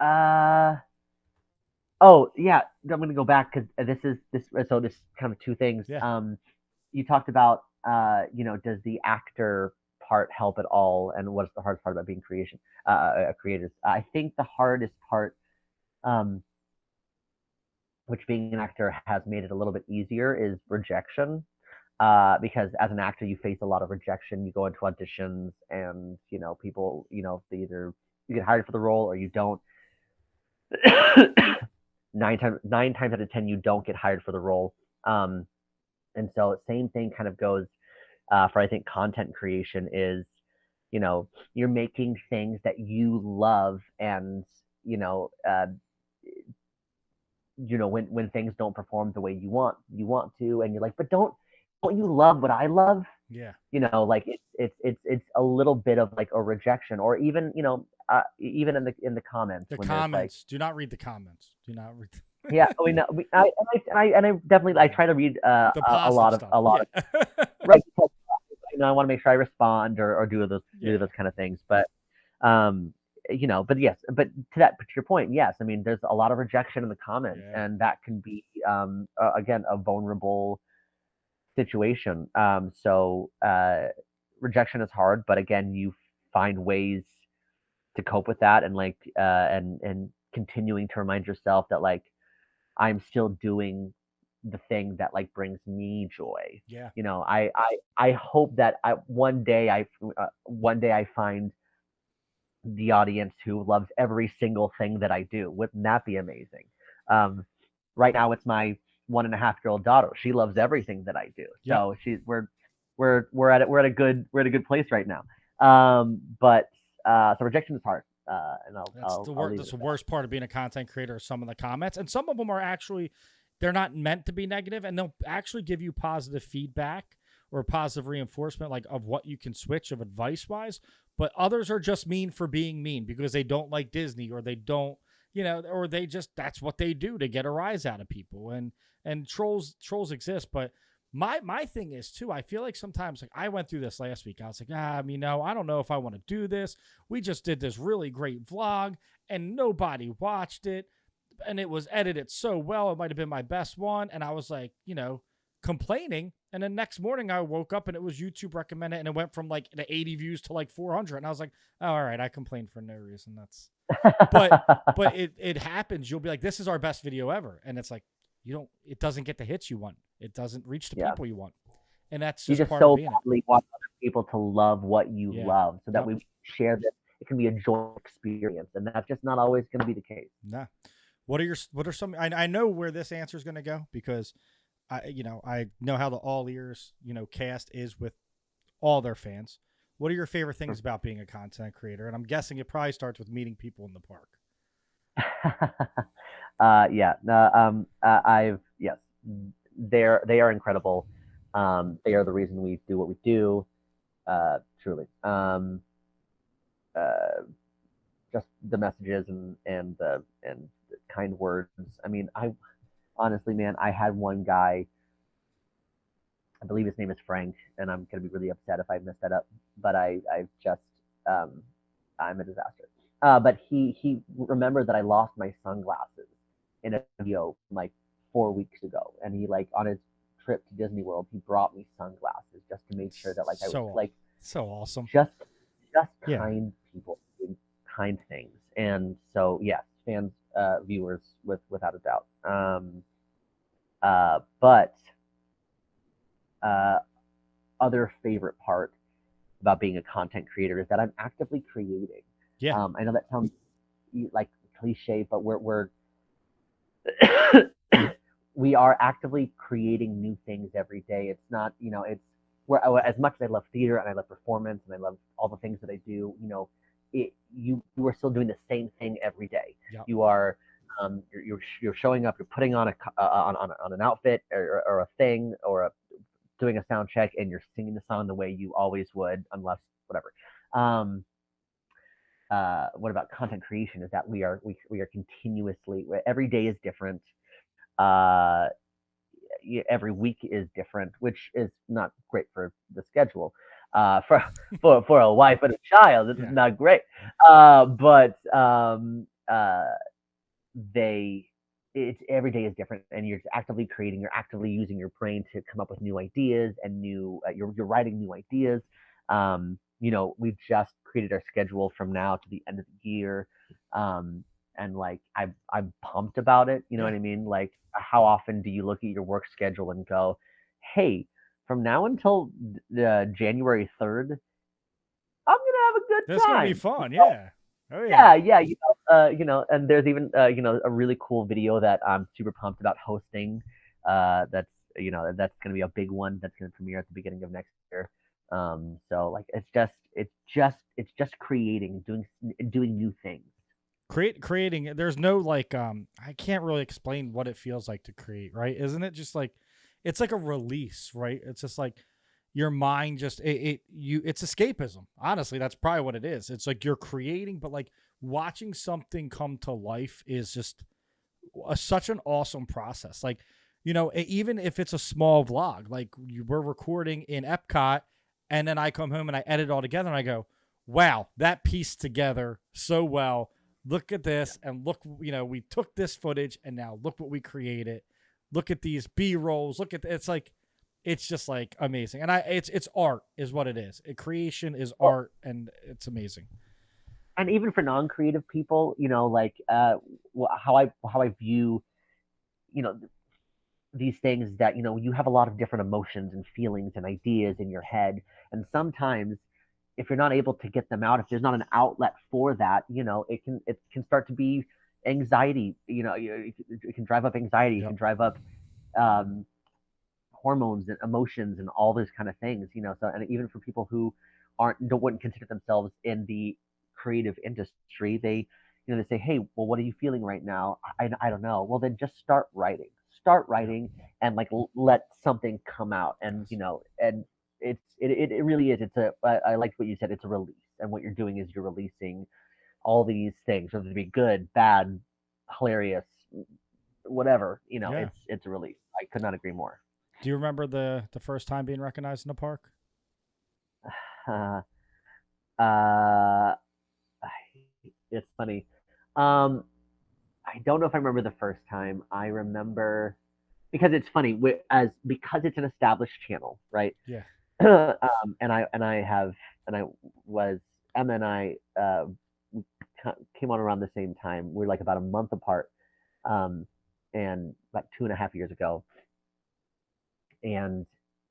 Uh, oh yeah, I'm gonna go back because so this kind of two things. Yeah. You talked about does the actor part help at all, and what's the hardest part about being creators? I think the hardest part, um, which being an actor has made it a little bit easier, is rejection. Because as an actor, you face a lot of rejection. You go into auditions, and people, they either you get hired for the role or you don't. Nine times out of 10, you don't get hired for the role. Um, and so same thing kind of goes for I think content creation is, you're making things that you love, and you know, uh, when things don't perform the way you want to, and you're like, but don't you love what I love? Yeah. Like it's a little bit of like a rejection, or even even in the comments The when there's like, comments. Do not read the comments. Do not read yeah, we know. I definitely I try to read the a positive lot of stuff. a lot Yeah. of right. Because, I want to make sure I respond or do Yeah. those kind of things. But um, but yes, but to your point, yes. I mean, there's a lot of rejection in the comments, Yeah. and that can be again a vulnerable situation. So rejection is hard, but again, you find ways to cope with that, and like and continuing to remind yourself that like I'm still doing the thing that like brings me joy. Yeah. I hope that one day I find the audience who loves every single thing that I do. Wouldn't that be amazing? Um, right now, it's my 1.5-year-old daughter. She loves everything that I do. Yep. So we're at a good place right now. But so rejection is hard, and I'll leave it That's at the that. worst part of being a content creator. Is some of the comments, and some of them are actually they're not meant to be negative, and they'll actually give you positive feedback or positive reinforcement, like of what you can switch of advice wise. But others are just mean for being mean because they don't like Disney or they don't, or they just that's what they do to get a rise out of people. And trolls exist, but my thing is too, I feel like sometimes like I went through this last week. I was like, I don't know if I want to do this. We just did this really great vlog and nobody watched it. And it was edited so well. It might have been my best one. And I was like, complaining. And then next morning I woke up and it was YouTube recommended and it went from like the 80 views to like 400. And I was like, oh, all right, I complained for no reason. But it happens. You'll be like, this is our best video ever. And it's like, it doesn't get the hits you want. It doesn't reach the Yeah. people you want. And that's You just just part of so being it. badly want other people to love what you Yeah. love, so that Yep. we share this. It can be a joint experience, and that's just not always going to be the case. Nah. What are some, I know where this answer is going to go because I know how the all ears, cast is with all their fans. What are your favorite things about being a content creator? And I'm guessing it probably starts with meeting people in the park. Yeah. I've yes, they are incredible. They are the reason we do what we do. Truly. Uh, just the messages and the kind words. I mean, I honestly, man, I had one guy. I believe his name is Frank, and I'm gonna be really upset if I mess that up. But I just um, I'm a disaster. But he remembered that I lost my sunglasses in a video like 4 weeks ago, and he like on his trip to Disney World, he brought me sunglasses just to make sure that like I was like so awesome. just Yeah. kind people doing kind things, and so yes, fans, viewers, without a doubt. But uh, other favorite part about being a content creator is that I'm actively creating. Yeah. I know that sounds like cliche, but we're we are actively creating new things every day. It's not, it's where as much as I love theater and I love performance and I love all the things that I do, you are still doing the same thing every day. Yep. You are you're showing up, you're putting on on an outfit or a thing or doing a sound check, and you're singing the song the way you always would, unless whatever. Um, what about content creation is that we are continuously, every day is different. uh every week is different, which is not great for the schedule. For for a wife and a child, this is Yeah. not great. But they it's every day is different, and you're actively creating, you're actively using your brain to come up with new ideas and you're writing new ideas. We've just created our schedule from now to the end of the year. And like I'm pumped about it, you know Yeah. what I mean? Like, how often do you look at your work schedule and go, hey, from now until January 3rd, I'm gonna have a good That's gonna be time. fun. Yeah. Oh yeah. Yeah, and there's even a really cool video that I'm super pumped about hosting. That's that's gonna be a big one that's gonna premiere at the beginning of next year. So like it's just creating, doing new things. Creating. There's no like. I can't really explain what it feels like to create. Right? Isn't it just like, it's like a release, right? It's just like your mind just it's escapism. Honestly, that's probably what it is. It's like you're creating, but like watching something come to life is just such an awesome process. Like, even if it's a small vlog, like we're recording in Epcot, and then I come home and I edit it all together, and I go, wow, that pieced together so well. Look at this, and look, we took this footage, and now look what we created. Look at these B rolls. Look at it's like, it's just like amazing, and it's art is what it is. Creation is art, and it's amazing. And even for non-creative people, like how I view, you know, these things, that you have a lot of different emotions and feelings and ideas in your head, and sometimes if you're not able to get them out, if there's not an outlet for that, it can start to be anxiety. It can drive up anxiety. It Yep. can drive up um, hormones and emotions and all those kind of things. So, and even for people who wouldn't consider themselves in the creative industry, they say, hey, well, what are you feeling right now? I don't know. Well, then just start Yep. writing, and like let something come out. And Yes. and it really is. I like what you said, it's a release, and what you're doing is you're releasing all these things, whether it be good, bad, hilarious, whatever. Yeah. It's a release. I could not agree more. Do you remember the first time being recognized in the park? uh, uh, it's funny. Um, I don't know if I remember the first time. I remember, because it's funny, because it's an established channel, right? Yeah. And I was Emma and I we came on around the same time. We're like about a month apart, um, and about 2.5 years ago, and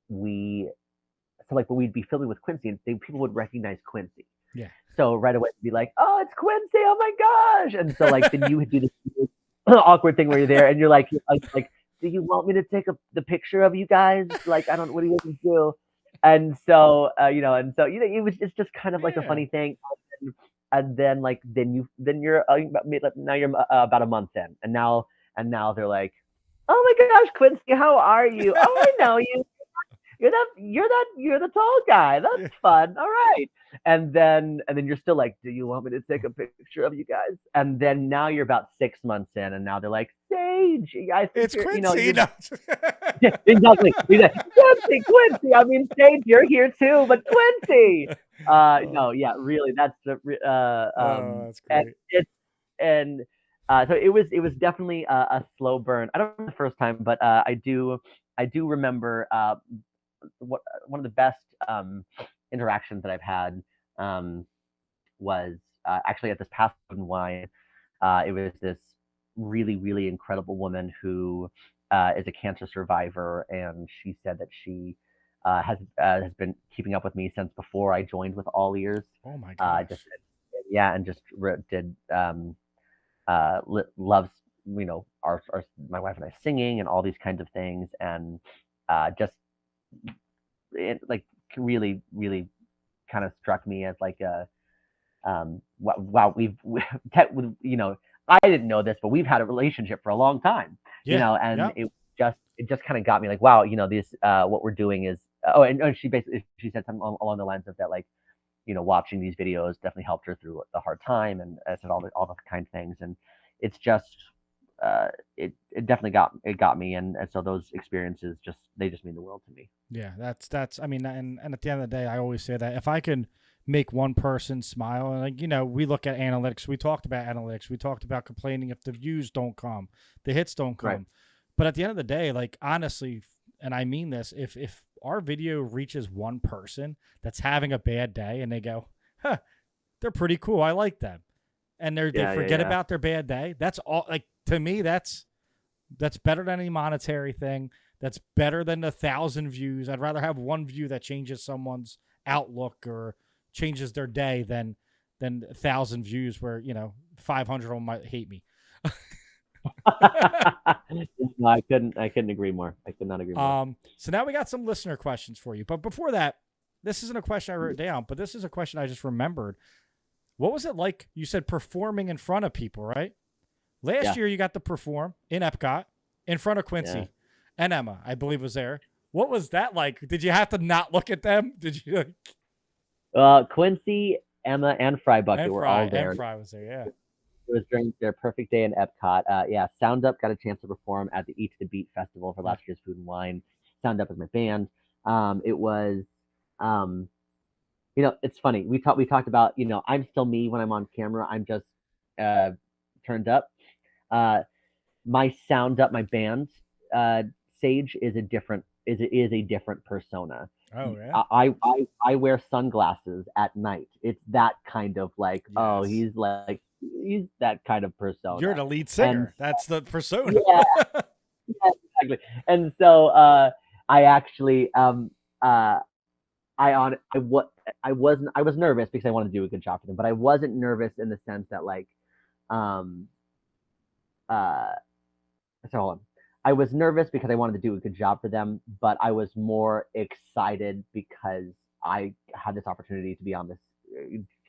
we so like when we'd be filming with Quincy, and people would recognize Quincy. Yeah. So right away, it'd be like, "Oh, it's Quincy! Oh my gosh!" And so like then you would do this awkward thing where you're there and you're like, "Do you want me to take the picture of you guys? Like, I don't. What do you guys do?" And so it's just kind of like a Yeah. funny thing. And then like then you're now you're about a month in, and now they're like, "Oh my gosh, Quincy, how are you? Oh, I know you. You're the tall guy. That's Yeah. fun. All right." And then you're still like, "Do you want me to take a picture of you guys?" And then now you're about 6 months in, and now they're like, "Sage, I think It's Quincy. you're No. yeah, exactly. Quincy. I mean, Sage, you're here too, but Quincy. Oh, No, yeah, really, that's the that's and great. it's and so it was definitely a slow burn. I don't remember the first time, but I do remember one of the best interactions that I've had um, was actually at this past Food and Wine. It was this really, really incredible woman who is a cancer survivor, and she said that she has been keeping up with me since before I joined with All Ears. Oh my gosh. Just yeah, and just did loves our my wife and I singing and all these kinds of things, and just it like really kind of struck me as like a wow, I didn't know this, but we've had a relationship for a long time, Yeah. and Yep. it just kind of got me like, wow, this what we're doing is, oh, and she basically she said something along the lines of that, like, watching these videos definitely helped her through the hard time, and I said all the kind of things, and it's just it definitely got me, and so those experiences they just mean the world to me. Yeah, that's I mean, and at the end of the day, I always say that if I can make one person smile, and like, we look at analytics, we talked about analytics, we talked about complaining if the views don't come, the hits don't come. Right. But at the end of the day, like, honestly, and I mean this, if our video reaches one person that's having a bad day and they go, huh, they're pretty cool, I like them, and they forget about their bad day, that's all. Like, to me, that's better than any monetary thing. That's better than 1,000 views. I'd rather have one view that changes someone's outlook or changes their day than 1,000 views where 500 of them might hate me. No, I couldn't agree more. I could not agree more. So now we got some listener questions for you, but before that, this isn't a question I wrote down, but this is a question I just remembered. What was it like? You said performing in front of people, right? Last year you got to perform in Epcot in front of Quincy and Emma, I believe, was there. What was that like? Did you have to not look at them? Did you? Quincy, Emma, and Fry Bucket were all there. And Fry was there, yeah. It was during their perfect day in Epcot. Sound Up got a chance to perform at the Eat to the Beat Festival for last year's Food and Wine. Sound Up was my band. It was, it's funny. We talked about, I'm still me when I'm on camera. I'm just turned up. My Sound Up, my band, Sage is a different persona. Oh yeah. I wear sunglasses at night. It's that kind of like, yes. He's that kind of persona. You're the lead singer. That's the persona. Yeah, exactly. And so I actually I was nervous because I wanted to do a good job for them, but I wasn't nervous in the sense that like so hold on. I was nervous because I wanted to do a good job for them, but I was more excited because I had this opportunity to be on this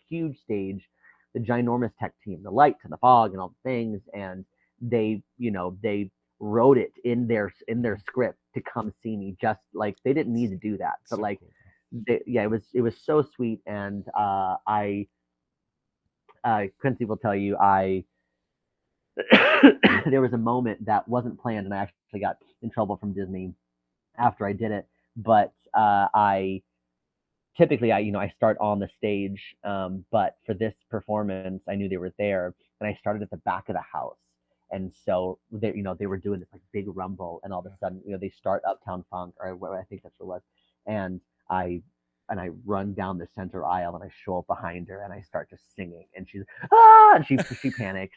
huge stage, the ginormous tech team, the lights and the fog and all the things, and they wrote it in their script to come see me. Just like they didn't need to do that, but so like, cool. It was so sweet, and Quincy will tell you there was a moment that wasn't planned, and I actually got in trouble from Disney after I did it. But I start on the stage, but for this performance, I knew they were there, and I started at the back of the house, and so they were doing this like big rumble, and all of a sudden they start Uptown Funk, or what I think that's what it was, and I run down the center aisle, and I show up behind her, and I start just singing, and she's and she panics.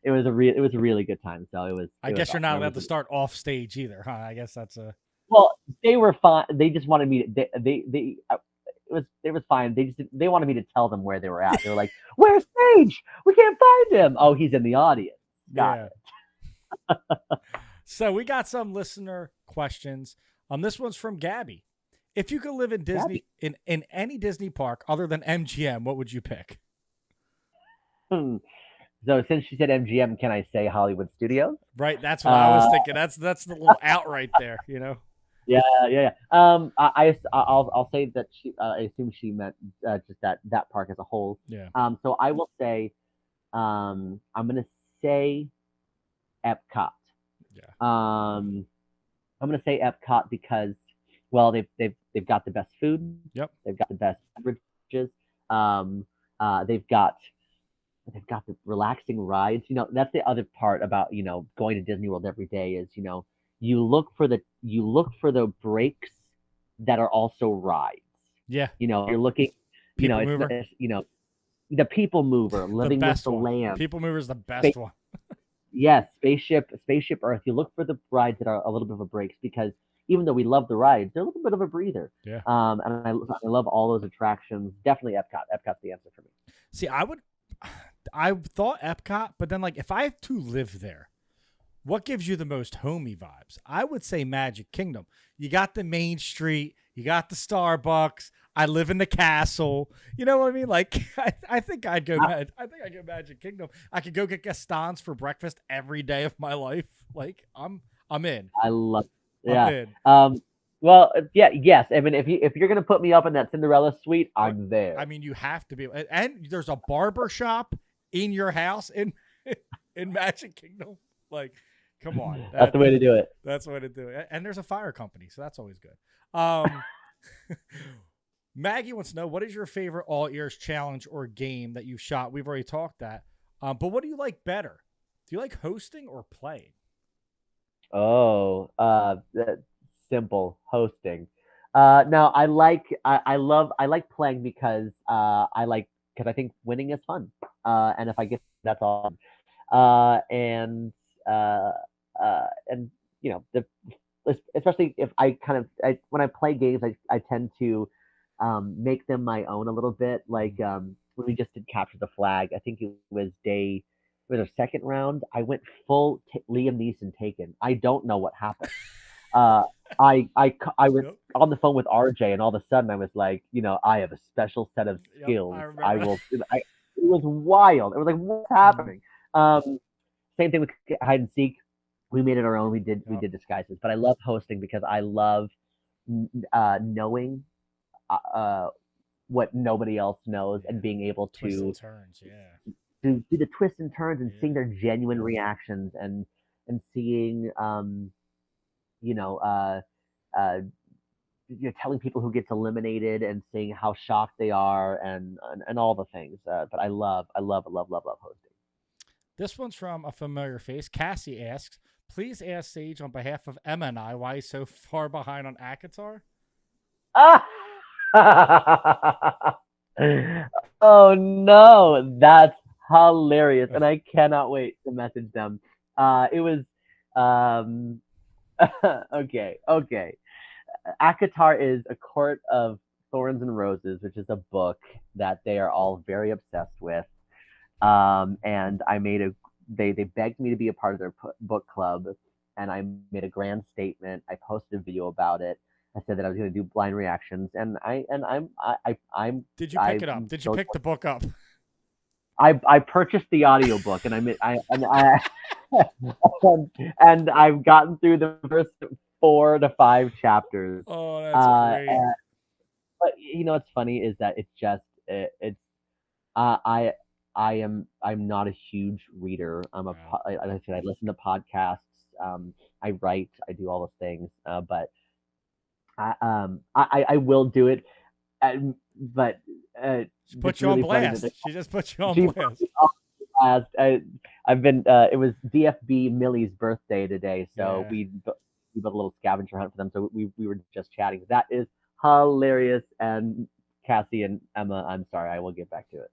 It was a really good time. So it was. I guess you're not allowed to start off stage either, huh? I guess that's a. Well, they were fine. They just wanted me to. It was fine. They wanted me to tell them where they were at. They were like, "Where's Sage? We can't find him." Oh, he's in the audience. Got it. So we got some listener questions. This one's from Gabby. If you could live in Disney in any Disney park other than MGM, what would you pick? So since she said MGM, can I say Hollywood Studios? Right, that's what I was thinking. That's the little out right there, Yeah. I'll say that I assume she meant just that park as a whole. Yeah. So I will say, I'm gonna say Epcot. Yeah. I'm gonna say Epcot because, well, they've got the best food. Yep. They've got the best beverages. They've got the relaxing rides. That's the other part about, going to Disney World every day is, you look for the breaks that are also rides. Yeah. You're looking, the People Mover, Living with the Land. People Mover is the best one. Yes, Spaceship Earth. You look for the rides that are a little bit of a breaks because even though we love the rides, they're a little bit of a breather. Yeah. And I love all those attractions. Definitely Epcot. Epcot's the answer for me. See, I thought Epcot, but then like if I have to live there, what gives you the most homey vibes? I would say Magic Kingdom. You got the Main Street, you got the Starbucks. I live in the castle. You know what I mean? Like, I think I'd go. I think I'd go Magic Kingdom. I could go get Gaston's for breakfast every day of my life. Like, I'm in. I love. I'm Yeah. in. Well, yeah, yes. I mean, if you're gonna put me up in that Cinderella suite, Like, I'm there. I mean, you have to be. And there's a barber shop in your house in Magic Kingdom. Like, come on. That's the way to do it. That's the way to do it. And there's a fire company, so that's always good. Maggie wants to know, what is your favorite all ears challenge or game that you've shot? We've already talked that. But what do you like better? Do you like hosting or playing? Oh, simple hosting. Now I like playing because because I think winning is fun. And if I get that's all. And and you know especially if when I play games, I tend to make them my own a little bit. Like when we just did capture the flag, I think it was our second round. I went full Liam Neeson Taken. I don't know what happened. Uh, I was Yep. on the phone with RJ, and all of a sudden I was like, I have a special set of Yep, skills. I I remember. will. It was wild. It was like, what's happening? Um, Same thing with hide and seek. We made it our own. We Yep. did disguises, but I love hosting because I love knowing uh, what nobody else knows Yeah. and being able Twists and turns. Yeah. to do the twists and turns and seeing Yeah. their genuine reactions and seeing you know uh, telling people who gets eliminated and seeing how shocked they are and all the things. But I love hosting. This one's from a familiar face. Cassie asks, please ask Sage on behalf of Emma and I why he's so far behind on Akatar. Ah! Oh no, that's hilarious, and I cannot wait to message them. It was um okay. Akatar is A Court of Thorns and Roses, which is a book that they are all very obsessed with. And I made a they begged me to be a part of their book club, and I made a grand statement. I posted a video about it. I said that I was going to do blind reactions, and Did you pick it up? I'm Did you so pick the book up? I purchased the audiobook and I and I've gotten through the first 4 to 5 chapters. Oh, that's great. But what's funny is that it's I I'm not a huge reader. Wow. Like I said, I listen to podcasts. I write. I do all those things. But I will do it. But She put it's you on really funny that blast. She just put you on she blast. last. I've been. It was DFB Millie's birthday today, so Yeah. we built a little scavenger hunt for them. So we were just chatting. That is hilarious. And Cassie and Emma, I'm sorry, I will get back to it.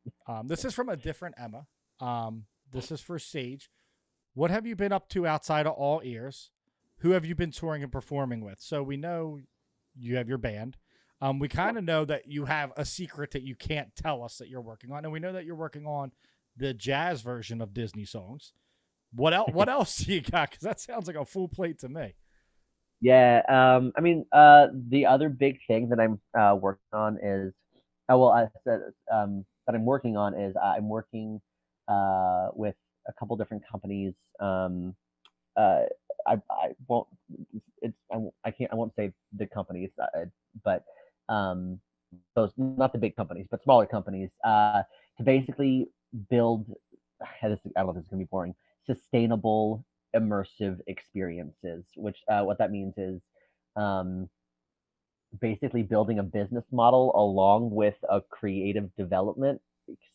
This is from a different Emma. This is for Sage. What have you been up to outside of all ears? Who have you been touring and performing with? So we know you have your band. We kind of know that you have a secret that you can't tell us that you're working on, and we know that you're working on the jazz version of Disney songs. What else? What else do you got? Because that sounds like a full plate to me. Yeah. I mean, the other big thing that I'm working on is, I said that I'm working on is I'm working with a couple different companies. Uh, I won't. I won't say the companies, but um, those not the big companies, but smaller companies, to basically build. I don't know if this is gonna be boring. Sustainable immersive experiences, which what that means is um, basically building a business model along with a creative development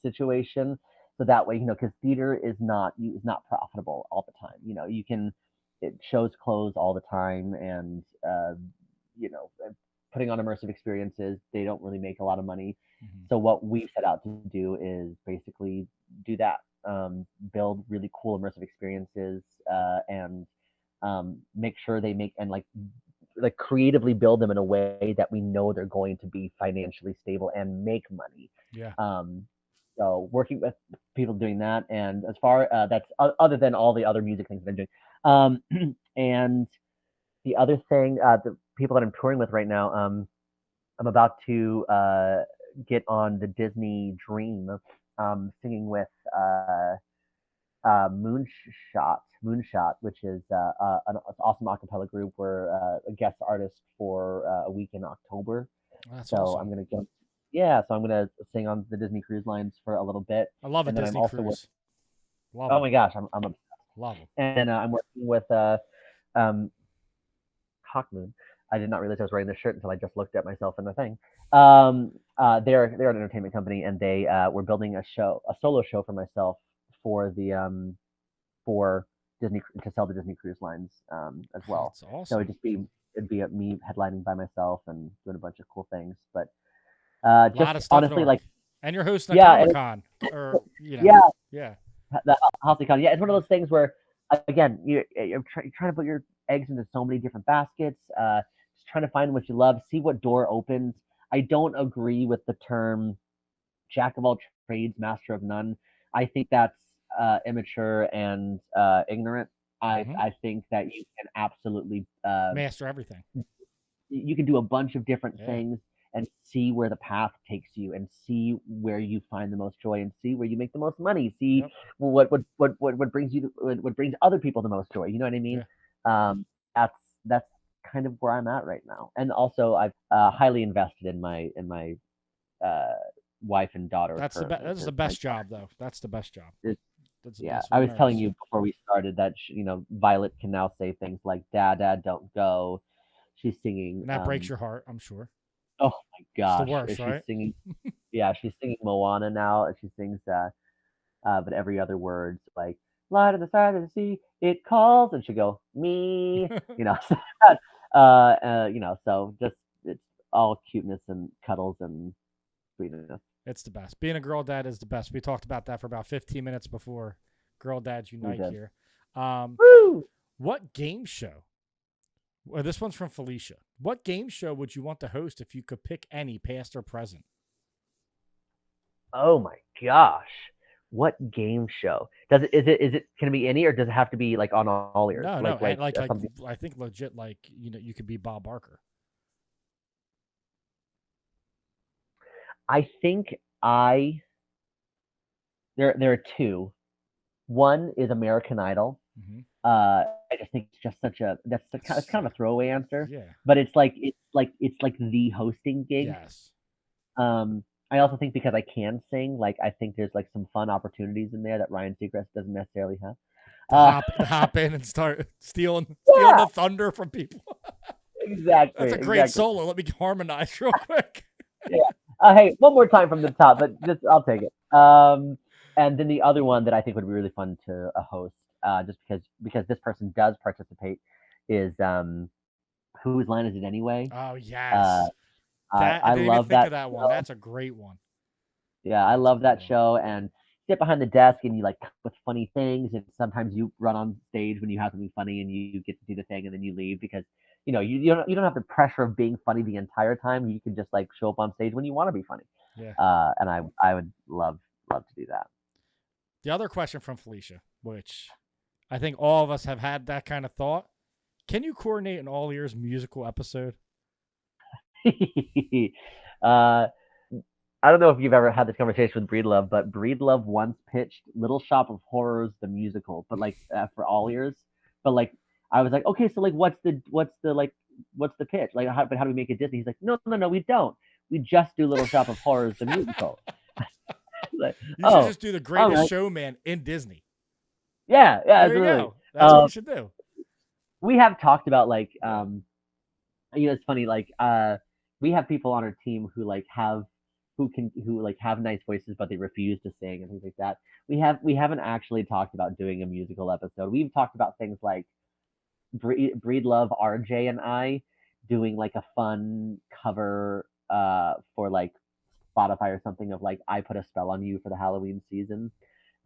situation. So that way, because theater is not profitable all the time. You can it shows close all the time, and you know, putting on immersive experiences, they don't really make a lot of money. Mm-hmm. So what we set out to do is basically do that. build really cool immersive experiences, and make sure they make and like creatively build them in a way that we know they're going to be financially stable and make money. Yeah. So working with people doing that, and as far that's other than all the other music things that I'm doing, and the other thing, the people that I'm touring with right now, I'm about to get on the Disney Dream, singing with Moonshot, which is an awesome acapella group. We're a guest artist for a week in October. That's So awesome. I'm gonna go. Yeah, so I'm gonna sing on the Disney Cruise Lines for a little bit, I love a and then I'm Disney also with. cruise. Love Oh them. my gosh, I'm obsessed. Love them. And I'm working with um, Hawk Moon. I did not realize I was wearing this shirt until I just looked at myself in the thing. They're an entertainment company, and they were building a solo show for myself for the for Disney to sell the Disney Cruise Lines as well. That's So awesome. it'd be me headlining by myself and doing a bunch of cool things. But A just lot of stuff in honestly, org. like And you're hosting a yeah, Comic Con, or yeah, yeah. the HollyCon. Yeah, it's one of those things where again you're trying to put your eggs into so many different baskets. Just trying to find what you love, see what door opens. I don't agree with the term jack of all trades, master of none. I think that's immature and ignorant. Hmm. I think that you can absolutely Master everything. you can do a bunch of different Yeah. things and see where the path takes you and see where you find the most joy and see where you make the most money, see Yep. what brings what brings other people the most joy, you know what I mean? Yeah. um that's kind of where I'm at right now, and also I've highly invested in my uh wife and daughter currently. That's the best job though. That's the best job. It's, That's the yeah, best. I Who was telling knows? you before we started that Violet can now say things like "Dad, don't go." She's singing. And that breaks your heart, I'm sure. Oh my It's the gosh, worst, she's right? singing. Yeah, she's singing Moana now. She sings but every other word's like "Light on the side of the sea, it calls," and she go me. You know, so just it's all cuteness and cuddles and sweetness. It's the best. Being a girl dad is the best. We talked about that for about 15 minutes before Girl Dads We Unite did. here. Um, Woo! what game show? Well, this one's from Felicia. What game show would you want to host if you could pick any, past or present? Oh my gosh. What game show? Does it is it can it be any, or does it have to be like on all ears? No, no, and like Something. I think legit, like you could be Bob Barker. I think I there are two. One is American Idol. Mm-hmm. I just think it's just such a it's kind of a throwaway answer, Yeah. but it's like the hosting gig. Yes. I also think because I can sing, like I think there's like some fun opportunities in there that Ryan Seacrest doesn't necessarily have. To hop in and start stealing Yeah, the thunder from people. exactly, That's a great exactly. solo. Let me harmonize real quick. Yeah. Hey, one more time from the top, but just I'll take it. And then the other one that I think would be really fun to host, just because this person does participate, is whose line is it anyway? Oh Uh, yes. I That I I didn't even love think that of that one. show. That's a great one. Yeah, I That's a love great that one. show, and sit behind the desk and you like come with funny things, and sometimes you run on stage when you have something funny and you get to do the thing and then you leave because you don't have the pressure of being funny the entire time. You can just like show up on stage when you want to be funny. Yeah. And I would love to do that. The other question from Felicia, which I think all of us have had that kind of thought. Can you coordinate an all ears musical episode? uh, I don't know if you've ever had this conversation with Breedlove, but Breedlove once pitched Little Shop of Horrors the musical, but like for all ears. But like I was like, okay, so like what's the pitch? Like how do we make it Disney? He's like, no, we don't. We just do Little Shop of Horrors the musical. Like, You should oh, just do the all greatest right, showman in Disney. yeah, There you absolutely. go. That's what you should do. We have talked about like Yeah. it's funny like we have people on our team who like have who like have nice voices but they refuse to sing and things like that. We haven't actually talked about doing a musical episode. We've talked about things like Breedlove, RJ, and I doing like a fun cover for like Spotify or something of like I Put a Spell on You for the Halloween season.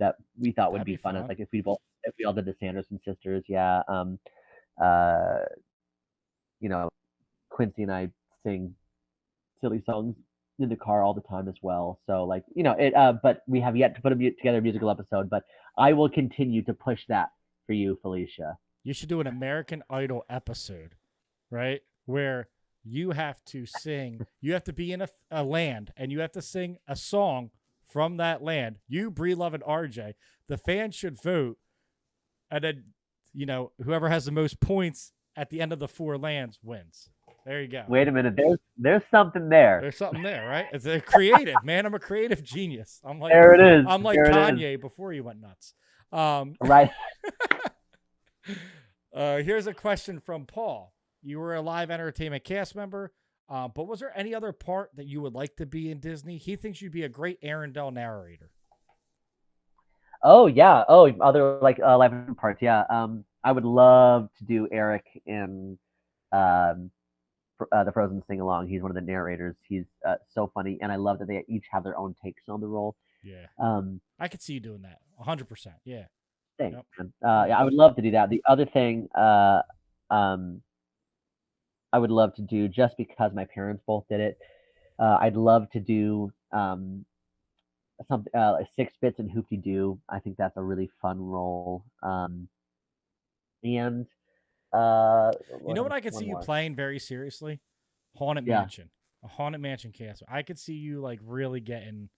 that we thought would That'd be be fun. fun. It's like if we all did the Sanderson sisters, yeah. Uh, you know, Quincy and I sing silly songs in the car all the time as well. So like, it. But we have yet to put together a musical episode. But I will continue to push that for you, Felicia. You should do an American Idol episode, right? Where you have to sing, you have to be in a land, and you have to sing a song from that land. You, Bree Love, and RJ. The fans should vote, and then, whoever has the most points at the end of the 4 lands wins. There you go. Wait a minute. There's something there. There's something there, right? It's a creative, man. I'm a creative genius. I'm like, there it is. I'm like there Kanye before he went nuts. Right. Here's a question from Paul. You were a live entertainment cast member, but was there any other part that you would like to be in Disney? He thinks you'd be a great Arendelle narrator. Oh yeah. Oh, other like live parts. Yeah. I would love to do Eric in the Frozen sing along. He's one of the narrators. He's so funny, and I love that they each have their own takes on the role. Yeah. Um, I could see you doing that. 100%. Yeah. Thanks, Yep. man. Yeah, I would love to do that. The other thing, I would love to do just because my parents both did it. I'd love to do something like Six Bits and Hoopty Doo. I think that's a really fun role. And You know what I could see you more. playing very seriously? Haunted Yeah. Mansion. A Haunted Mansion cast. I could see you like really getting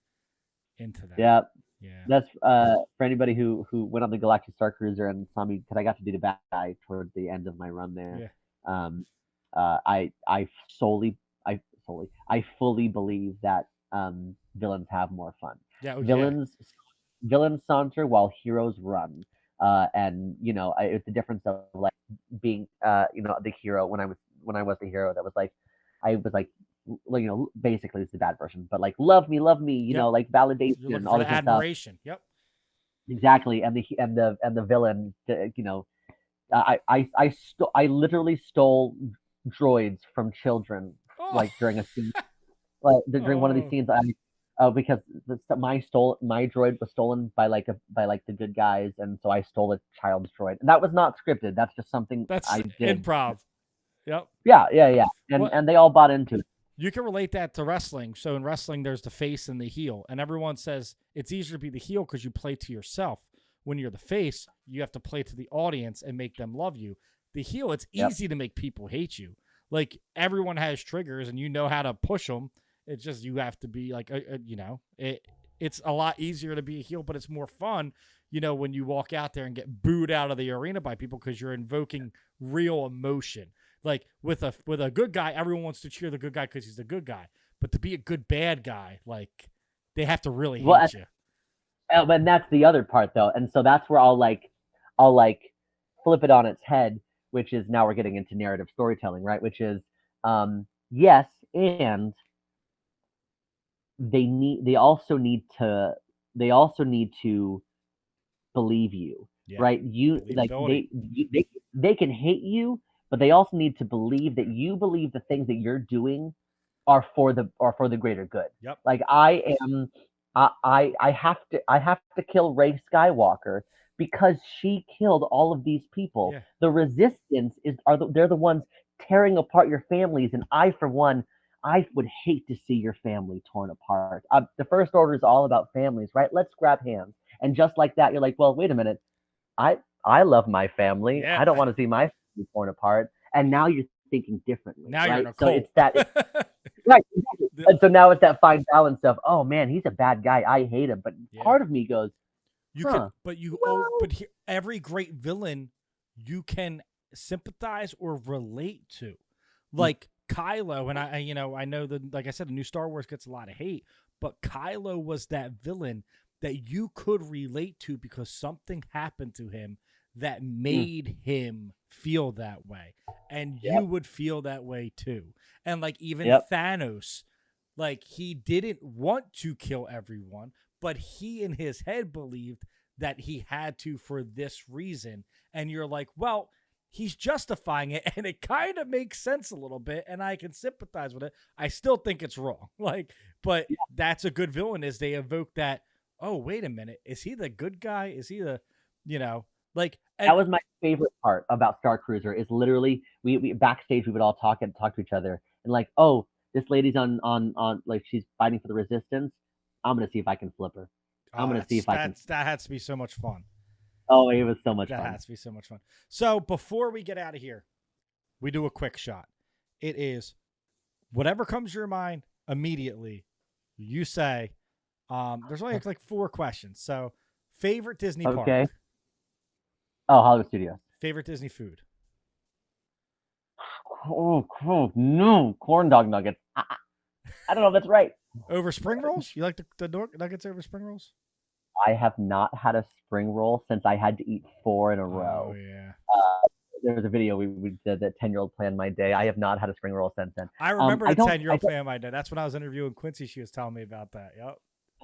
into that. Yeah, Yeah. that's for anybody who went on the Galactic Star Cruiser and saw me because I got to do the bad guy toward the end of my run there. Yeah. I fully believe that villains have more fun. Yeah. Villains saunter while heroes run. And it's the difference of like being the hero when I was the hero that was like I was like basically it's the bad version, but like love me, Yep. like You're validation, looking all for this the stuff. admiration. Yep. Exactly, and the villain, I literally stole droids from children like during a scene, like during one of these scenes. Because my droid was stolen by the good guys, and so I stole a child's droid. And that was not scripted. That's just something That's I did. improv. Yep. Yeah. Well, And they all bought into it. You can relate that to wrestling. So in wrestling, there's the face and the heel, and everyone says it's easier to be the heel because you play to yourself. When you're the face, you have to play to the audience and make them love you. The heel, it's easy to make people hate you. Like everyone has triggers, and you know how to push them. It's just you have to be like, it's a lot easier to be a heel, but it's more fun, when you walk out there and get booed out of the arena by people because you're invoking real emotion. Like with a good guy, everyone wants to cheer the good guy because he's the good guy. But to be a good bad guy, like they have to really hate you. And that's the other part, though, and so that's where I'll flip it on its head, which is now we're getting into narrative storytelling, right? Which is yes, and they also need to believe you, right? They can hate you, but they also need to believe that you believe the things that you're doing are for the greater good. Yep. Like I have to kill Rey Skywalker because she killed all of these people. Yeah. The resistance they're the ones tearing apart your families, and I, for one, I would hate to see your family torn apart. The First Order is all about families, right? Let's grab hands. And just like that, you're like, well, wait a minute. I love my family. Yeah. I don't want to see my family torn apart. And now you're thinking differently. Now right? you're in a so cult. it's that. Right. Exactly. And so now it's that fine balance of, oh man, he's a bad guy. I hate him. But part of me goes, every great villain you can sympathize or relate to. Like Kylo, and I know that, like I said, the new Star Wars gets a lot of hate, but Kylo was that villain that you could relate to because something happened to him that made him feel that way, and you would feel that way too. And like even Thanos, like he didn't want to kill everyone, but he in his head believed that he had to for this reason. And you're like, well, he's justifying it, and it kind of makes sense a little bit, and I can sympathize with it. I still think it's wrong. But that's a good villain, is they evoke that oh, wait a minute, is he the good guy? Is he the, you know, like, and That was my favorite part about Star Cruiser is literally we backstage we would all talk to each other and like, oh, this lady's on like she's fighting for the resistance. I'm gonna see if I can flip her. I'm gonna see if I can. that has to be so much fun. Oh, it was so much That fun. has to be so much fun. So before we get out of here, we do a quick shot. It is whatever comes to your mind immediately. You say, there's only like 4 questions. So favorite Disney park, Okay. Oh, Hollywood Studios. favorite Disney food, Oh no, corn dog nuggets. I don't know if that's right. over spring rolls. You like the nuggets over spring rolls? I have not had a spring roll since I had to eat 4 in a Oh row. yeah. There was a video we did that 10-year-old planned my day. I have not had a spring roll since then. I remember I the don't. 10-year-old plan my day. That's when I was interviewing Quincy. She was telling me about that. Yep.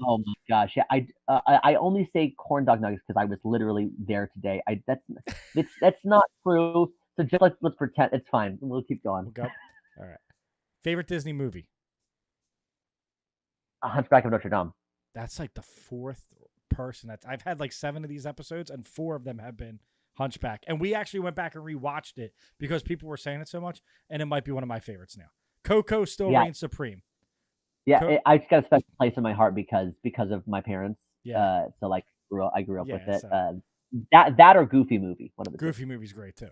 Oh my gosh, yeah. I only say corn dog nuggets because I was literally there today. That's not true. So just let's pretend it's fine. We'll keep going. We'll go. All right. Favorite Disney movie. Hunchback of Notre Dame. That's like the 4th person that I've had like 7 of these episodes, and 4 of them have been Hunchback. And we actually went back and rewatched it because people were saying it so much, and it might be one of my favorites now. Coco still reigns supreme. Yeah, I just got a special place in my heart because of my parents. Yeah. So like I grew up with it. So That or Goofy movie. One of the Goofy movie's great too.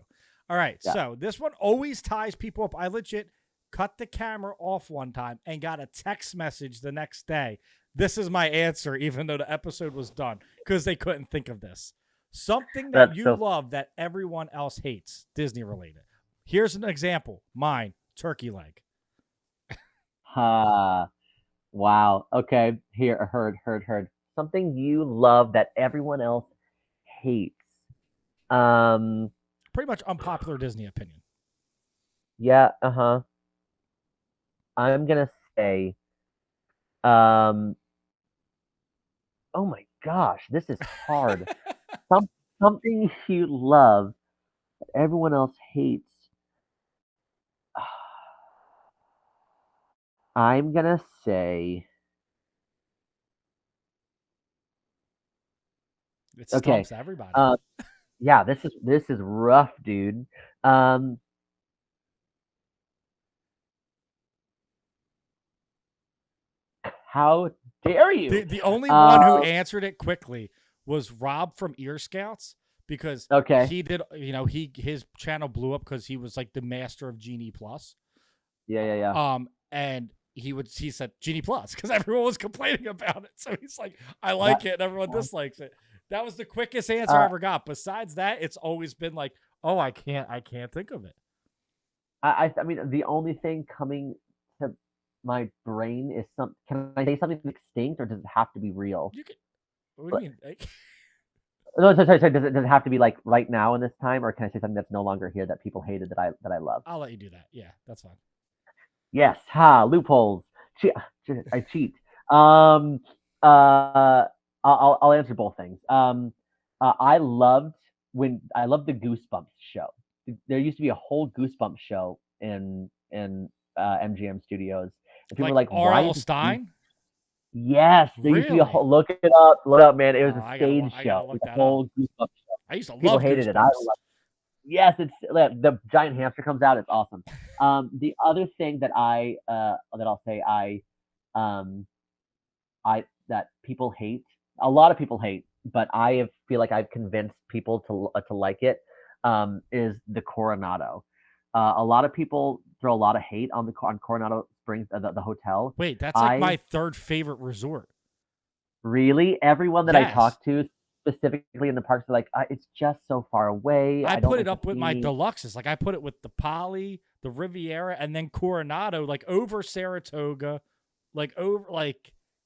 All right, Yeah. so this one always ties people up. I legit cut the camera off one time and got a text message the next day. This is my answer, even though the episode was done, because they couldn't think of this. Something that you love that everyone else hates, Disney related. Here's an example. Mine, turkey leg. Wow. Okay. Here, heard. Something you love that everyone else hates. Pretty much unpopular Disney opinion. Yeah. I'm gonna say, oh my gosh, this is hard. Something you love that everyone else hates. I'm gonna say. It Okay. stumps everybody. Yeah, this is rough, dude. How dare you? The only one who answered it quickly was Rob from Ear Scouts, because he did, his channel blew up because he was like the master of Genie Plus. Yeah. And he said Genie Plus because everyone was complaining about it. So he's like, I like it, and everyone dislikes it. That was the quickest answer I ever got. Besides that, it's always been like, oh, I can't think of it. I mean, the only thing coming to my brain is can I say something extinct, or does it have to be real? You can. What do you mean? No, sorry. Does it have to be like right now in this time, or can I say something that's no longer here that people hated that I love? I'll let you do that. Yeah, that's fine. Yes. Loopholes. I cheat. I'll answer both things. I loved the Goosebumps show. There used to be a whole Goosebumps show in MGM Studios. And people were like, R.L. Stein? Yes, there used to be a whole. Look it up, man. It was a stage show. The whole Goosebumps show. I used to love people hated Goosebumps. it. I loved it. Yes, it's the giant hamster comes out. It's awesome. The other thing that I'll say that people hate, a lot of people hate, but I feel like I've convinced people to like it, is the Coronado. A lot of people throw a lot of hate on Coronado Springs, the hotel. Wait, that's like my 3rd favorite resort. Really? Everyone that I talk to, specifically in the parks, are like, it's just so far away. I put it up with my deluxes. Like I put it with the Poly, the Riviera, and then Coronado, like over Saratoga,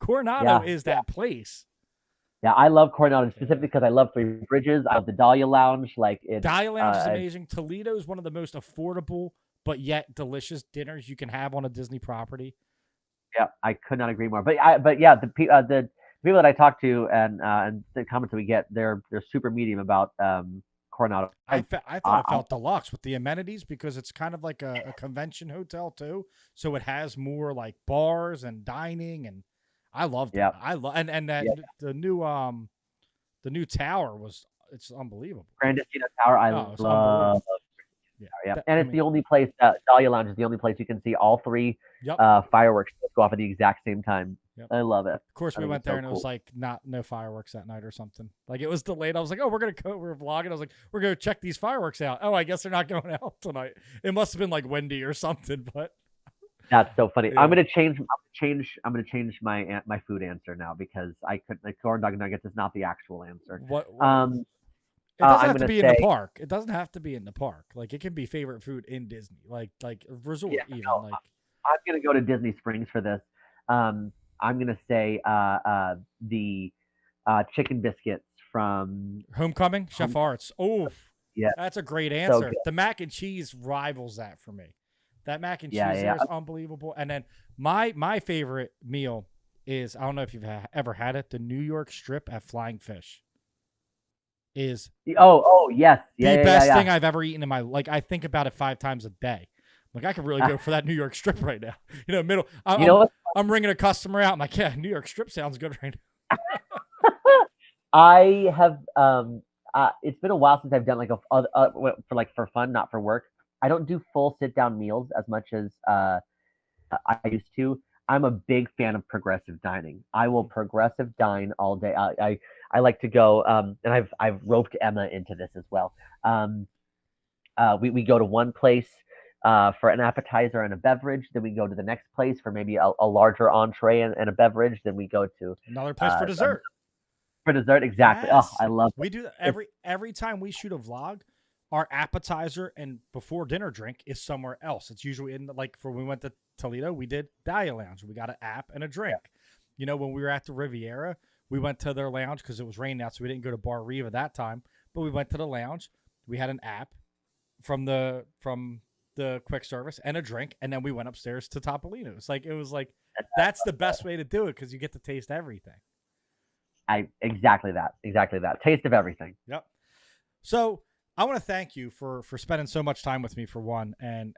Coronado is that place. Yeah, I love Coronado specifically because I love Three Bridges. I love the Dahlia Lounge. Dahlia Lounge is amazing. Toledo is one of the most affordable but yet delicious dinners you can have on a Disney property. Yeah, I could not agree more. But yeah, the people that I talk to and the comments that we get, they're super medium about Coronado. I thought it felt deluxe with the amenities because it's kind of like a convention hotel too. So it has more like bars and dining, and I loved it. Yep. I love and that Yep. the new tower it's unbelievable. Grandestino Tower, I Oh, it's love. unbelievable. Yeah. Yeah, That, and I it's mean, the only place. Dahlia Lounge is the only place you can see all three yep. fireworks go off at the exact same time. Yep. I love it. Of course, I we think went it's there so and it was cool. like no fireworks that night or something. Like it was delayed. I was like, oh, we're gonna go. We're vlogging. I was like, we're gonna check these fireworks out. Oh, I guess they're not going out tonight. It must have been like windy or something. But That's so funny. yeah. I'm gonna change my food answer now because I couldn't. The corn dog nuggets is not the actual answer. What Um, it doesn't I'm have to gonna be in the say, park. It doesn't have to be in the park. Like it can be favorite food in Disney, like yeah, resort even. no, Like I'm gonna go to Disney Springs for this. I'm gonna say the chicken biscuits from Homecoming, Chef Home. Arts. Oh, Yeah, that's a great so answer. good. The mac and cheese rivals that for me. That mac and Yeah, cheese yeah, there is yeah. unbelievable. And then my favorite meal is I don't know if you've ever had it. The New York strip at Flying Fish is Oh, yes, the yeah, yeah, best yeah, thing I've ever eaten in my like. I think about it 5 times a day. Like I could really go yeah. for that New York strip right now. You know, middle. You know what? I'm ringing a customer out. I'm like, yeah, New York strip sounds good right now. I have it's been a while since I've done like for fun, not for work. I don't do full sit down meals as much as I used to. I'm a big fan of progressive dining. I will progressive dine all day. I like to go, and I've roped Emma into this as well. Um, we go to one place for an appetizer and a beverage. Then we go to the next place for maybe a larger entree and a beverage. Then we go to Another place for a dessert. for dessert, exactly. Oh, Yes, I love it. we do that It's every time we shoot a vlog. Our appetizer and before dinner drink is somewhere else. It's usually in like for when we went to Toledo, we did Dahlia Lounge. We got an app and a drink. You know, when we were at the Riviera, we went to their lounge because it was raining out, so we didn't go to Bar Riva that time. But we went to the lounge. We had an app from the quick service and a drink, and then we went upstairs to Topolino's. Like it was like that's the best way to do it because you get to taste everything. I exactly that, exactly that. Taste of everything. Yep. So I want to thank you for spending so much time with me for one, and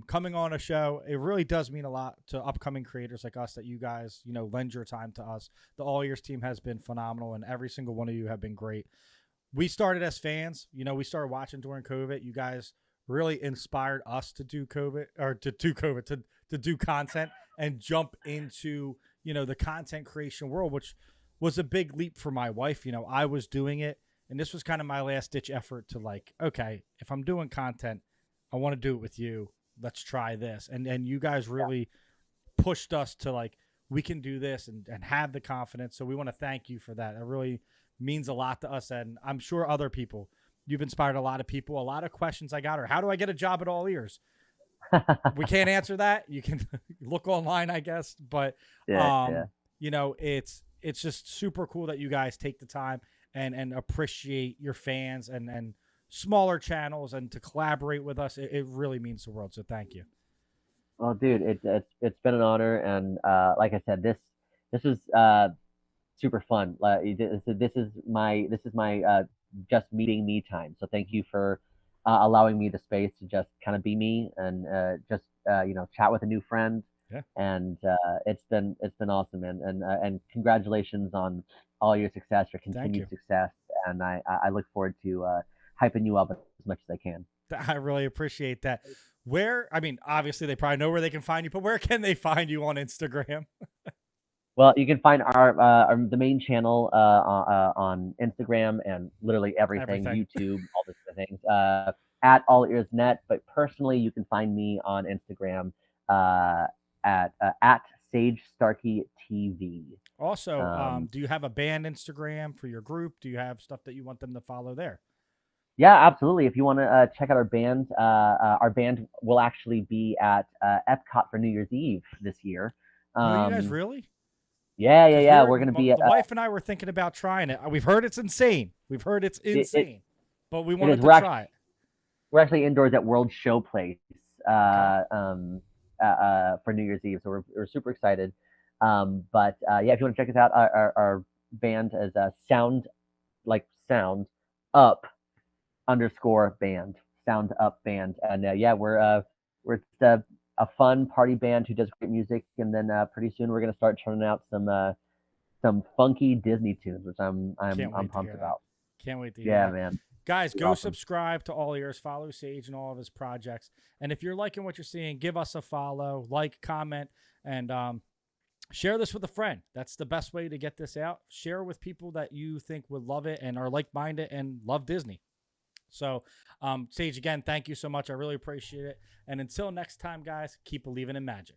coming on a show. It really does mean a lot to upcoming creators like us that you guys lend your time to us. The All Ears team has been phenomenal, and every single one of you have been great. We started as fans. We started watching during COVID. You guys really inspired us to do COVID or to do content and jump into the content creation world, which was a big leap for my wife. I was doing it, and this was kind of my last ditch effort to like, okay, if I'm doing content, I want to do it with you. Let's try this. And you guys really pushed us to like, we can do this and have the confidence. So we want to thank you for that. It really means a lot to us. And I'm sure other people, you've inspired a lot of people. A lot of questions I got are, how do I get a job at All Ears? We can't answer that. You can look online, I guess. But, Yeah. it's just super cool that you guys take the time and appreciate your fans and smaller channels and to collaborate with us. It really means the world. So thank you. Well, dude, it's been an honor, and like I said, this is super fun. This is my just meeting me time. So thank you for allowing me the space to just kind of be me and just chat with a new friend. Yeah. And it's been awesome, man. And congratulations on all your success, your Thank you. continued success, and I look forward to hyping you up as much as I can. I really appreciate that. I mean, obviously they probably know where they can find you, but where can they find you on Instagram? Well, you can find the main channel on Instagram and literally everything, Everything. YouTube, all these other things, at All Ears Net. But personally, you can find me on Instagram uh, at Sage Starkey TV. Also, Um, do you have a band Instagram for your group? Do you have stuff that you want them to follow there? yeah, absolutely. If you want to check out our band will actually be at Epcot for New Year's Eve this year. No, you guys Um, really? yeah, yeah, Because yeah. We're gonna be the wife and I were thinking about trying it. We've heard it's insane. We've heard it's it insane, but we it is. wanted to try it. We're actually indoors at World Showplace Okay. for New Year's Eve, so we're super excited. But yeah, if you want to check us out, our band is sound like sound up underscore band, sound up band, and yeah, we're just a fun party band who does great music, and then pretty soon we're gonna start turning out some funky Disney tunes, which Can't I'm wait to pumped hear that. about. Can't wait to hear Yeah, that. man, Guys, be go awesome. subscribe to All Ears. Follow Sage and all of his projects. And if you're liking what you're seeing, give us a follow, like, comment, and share this with a friend. That's the best way to get this out. Share with people that you think would love it and are like-minded and love Disney. So, Sage, again, thank you so much. I really appreciate it. And until next time, guys, keep believing in magic.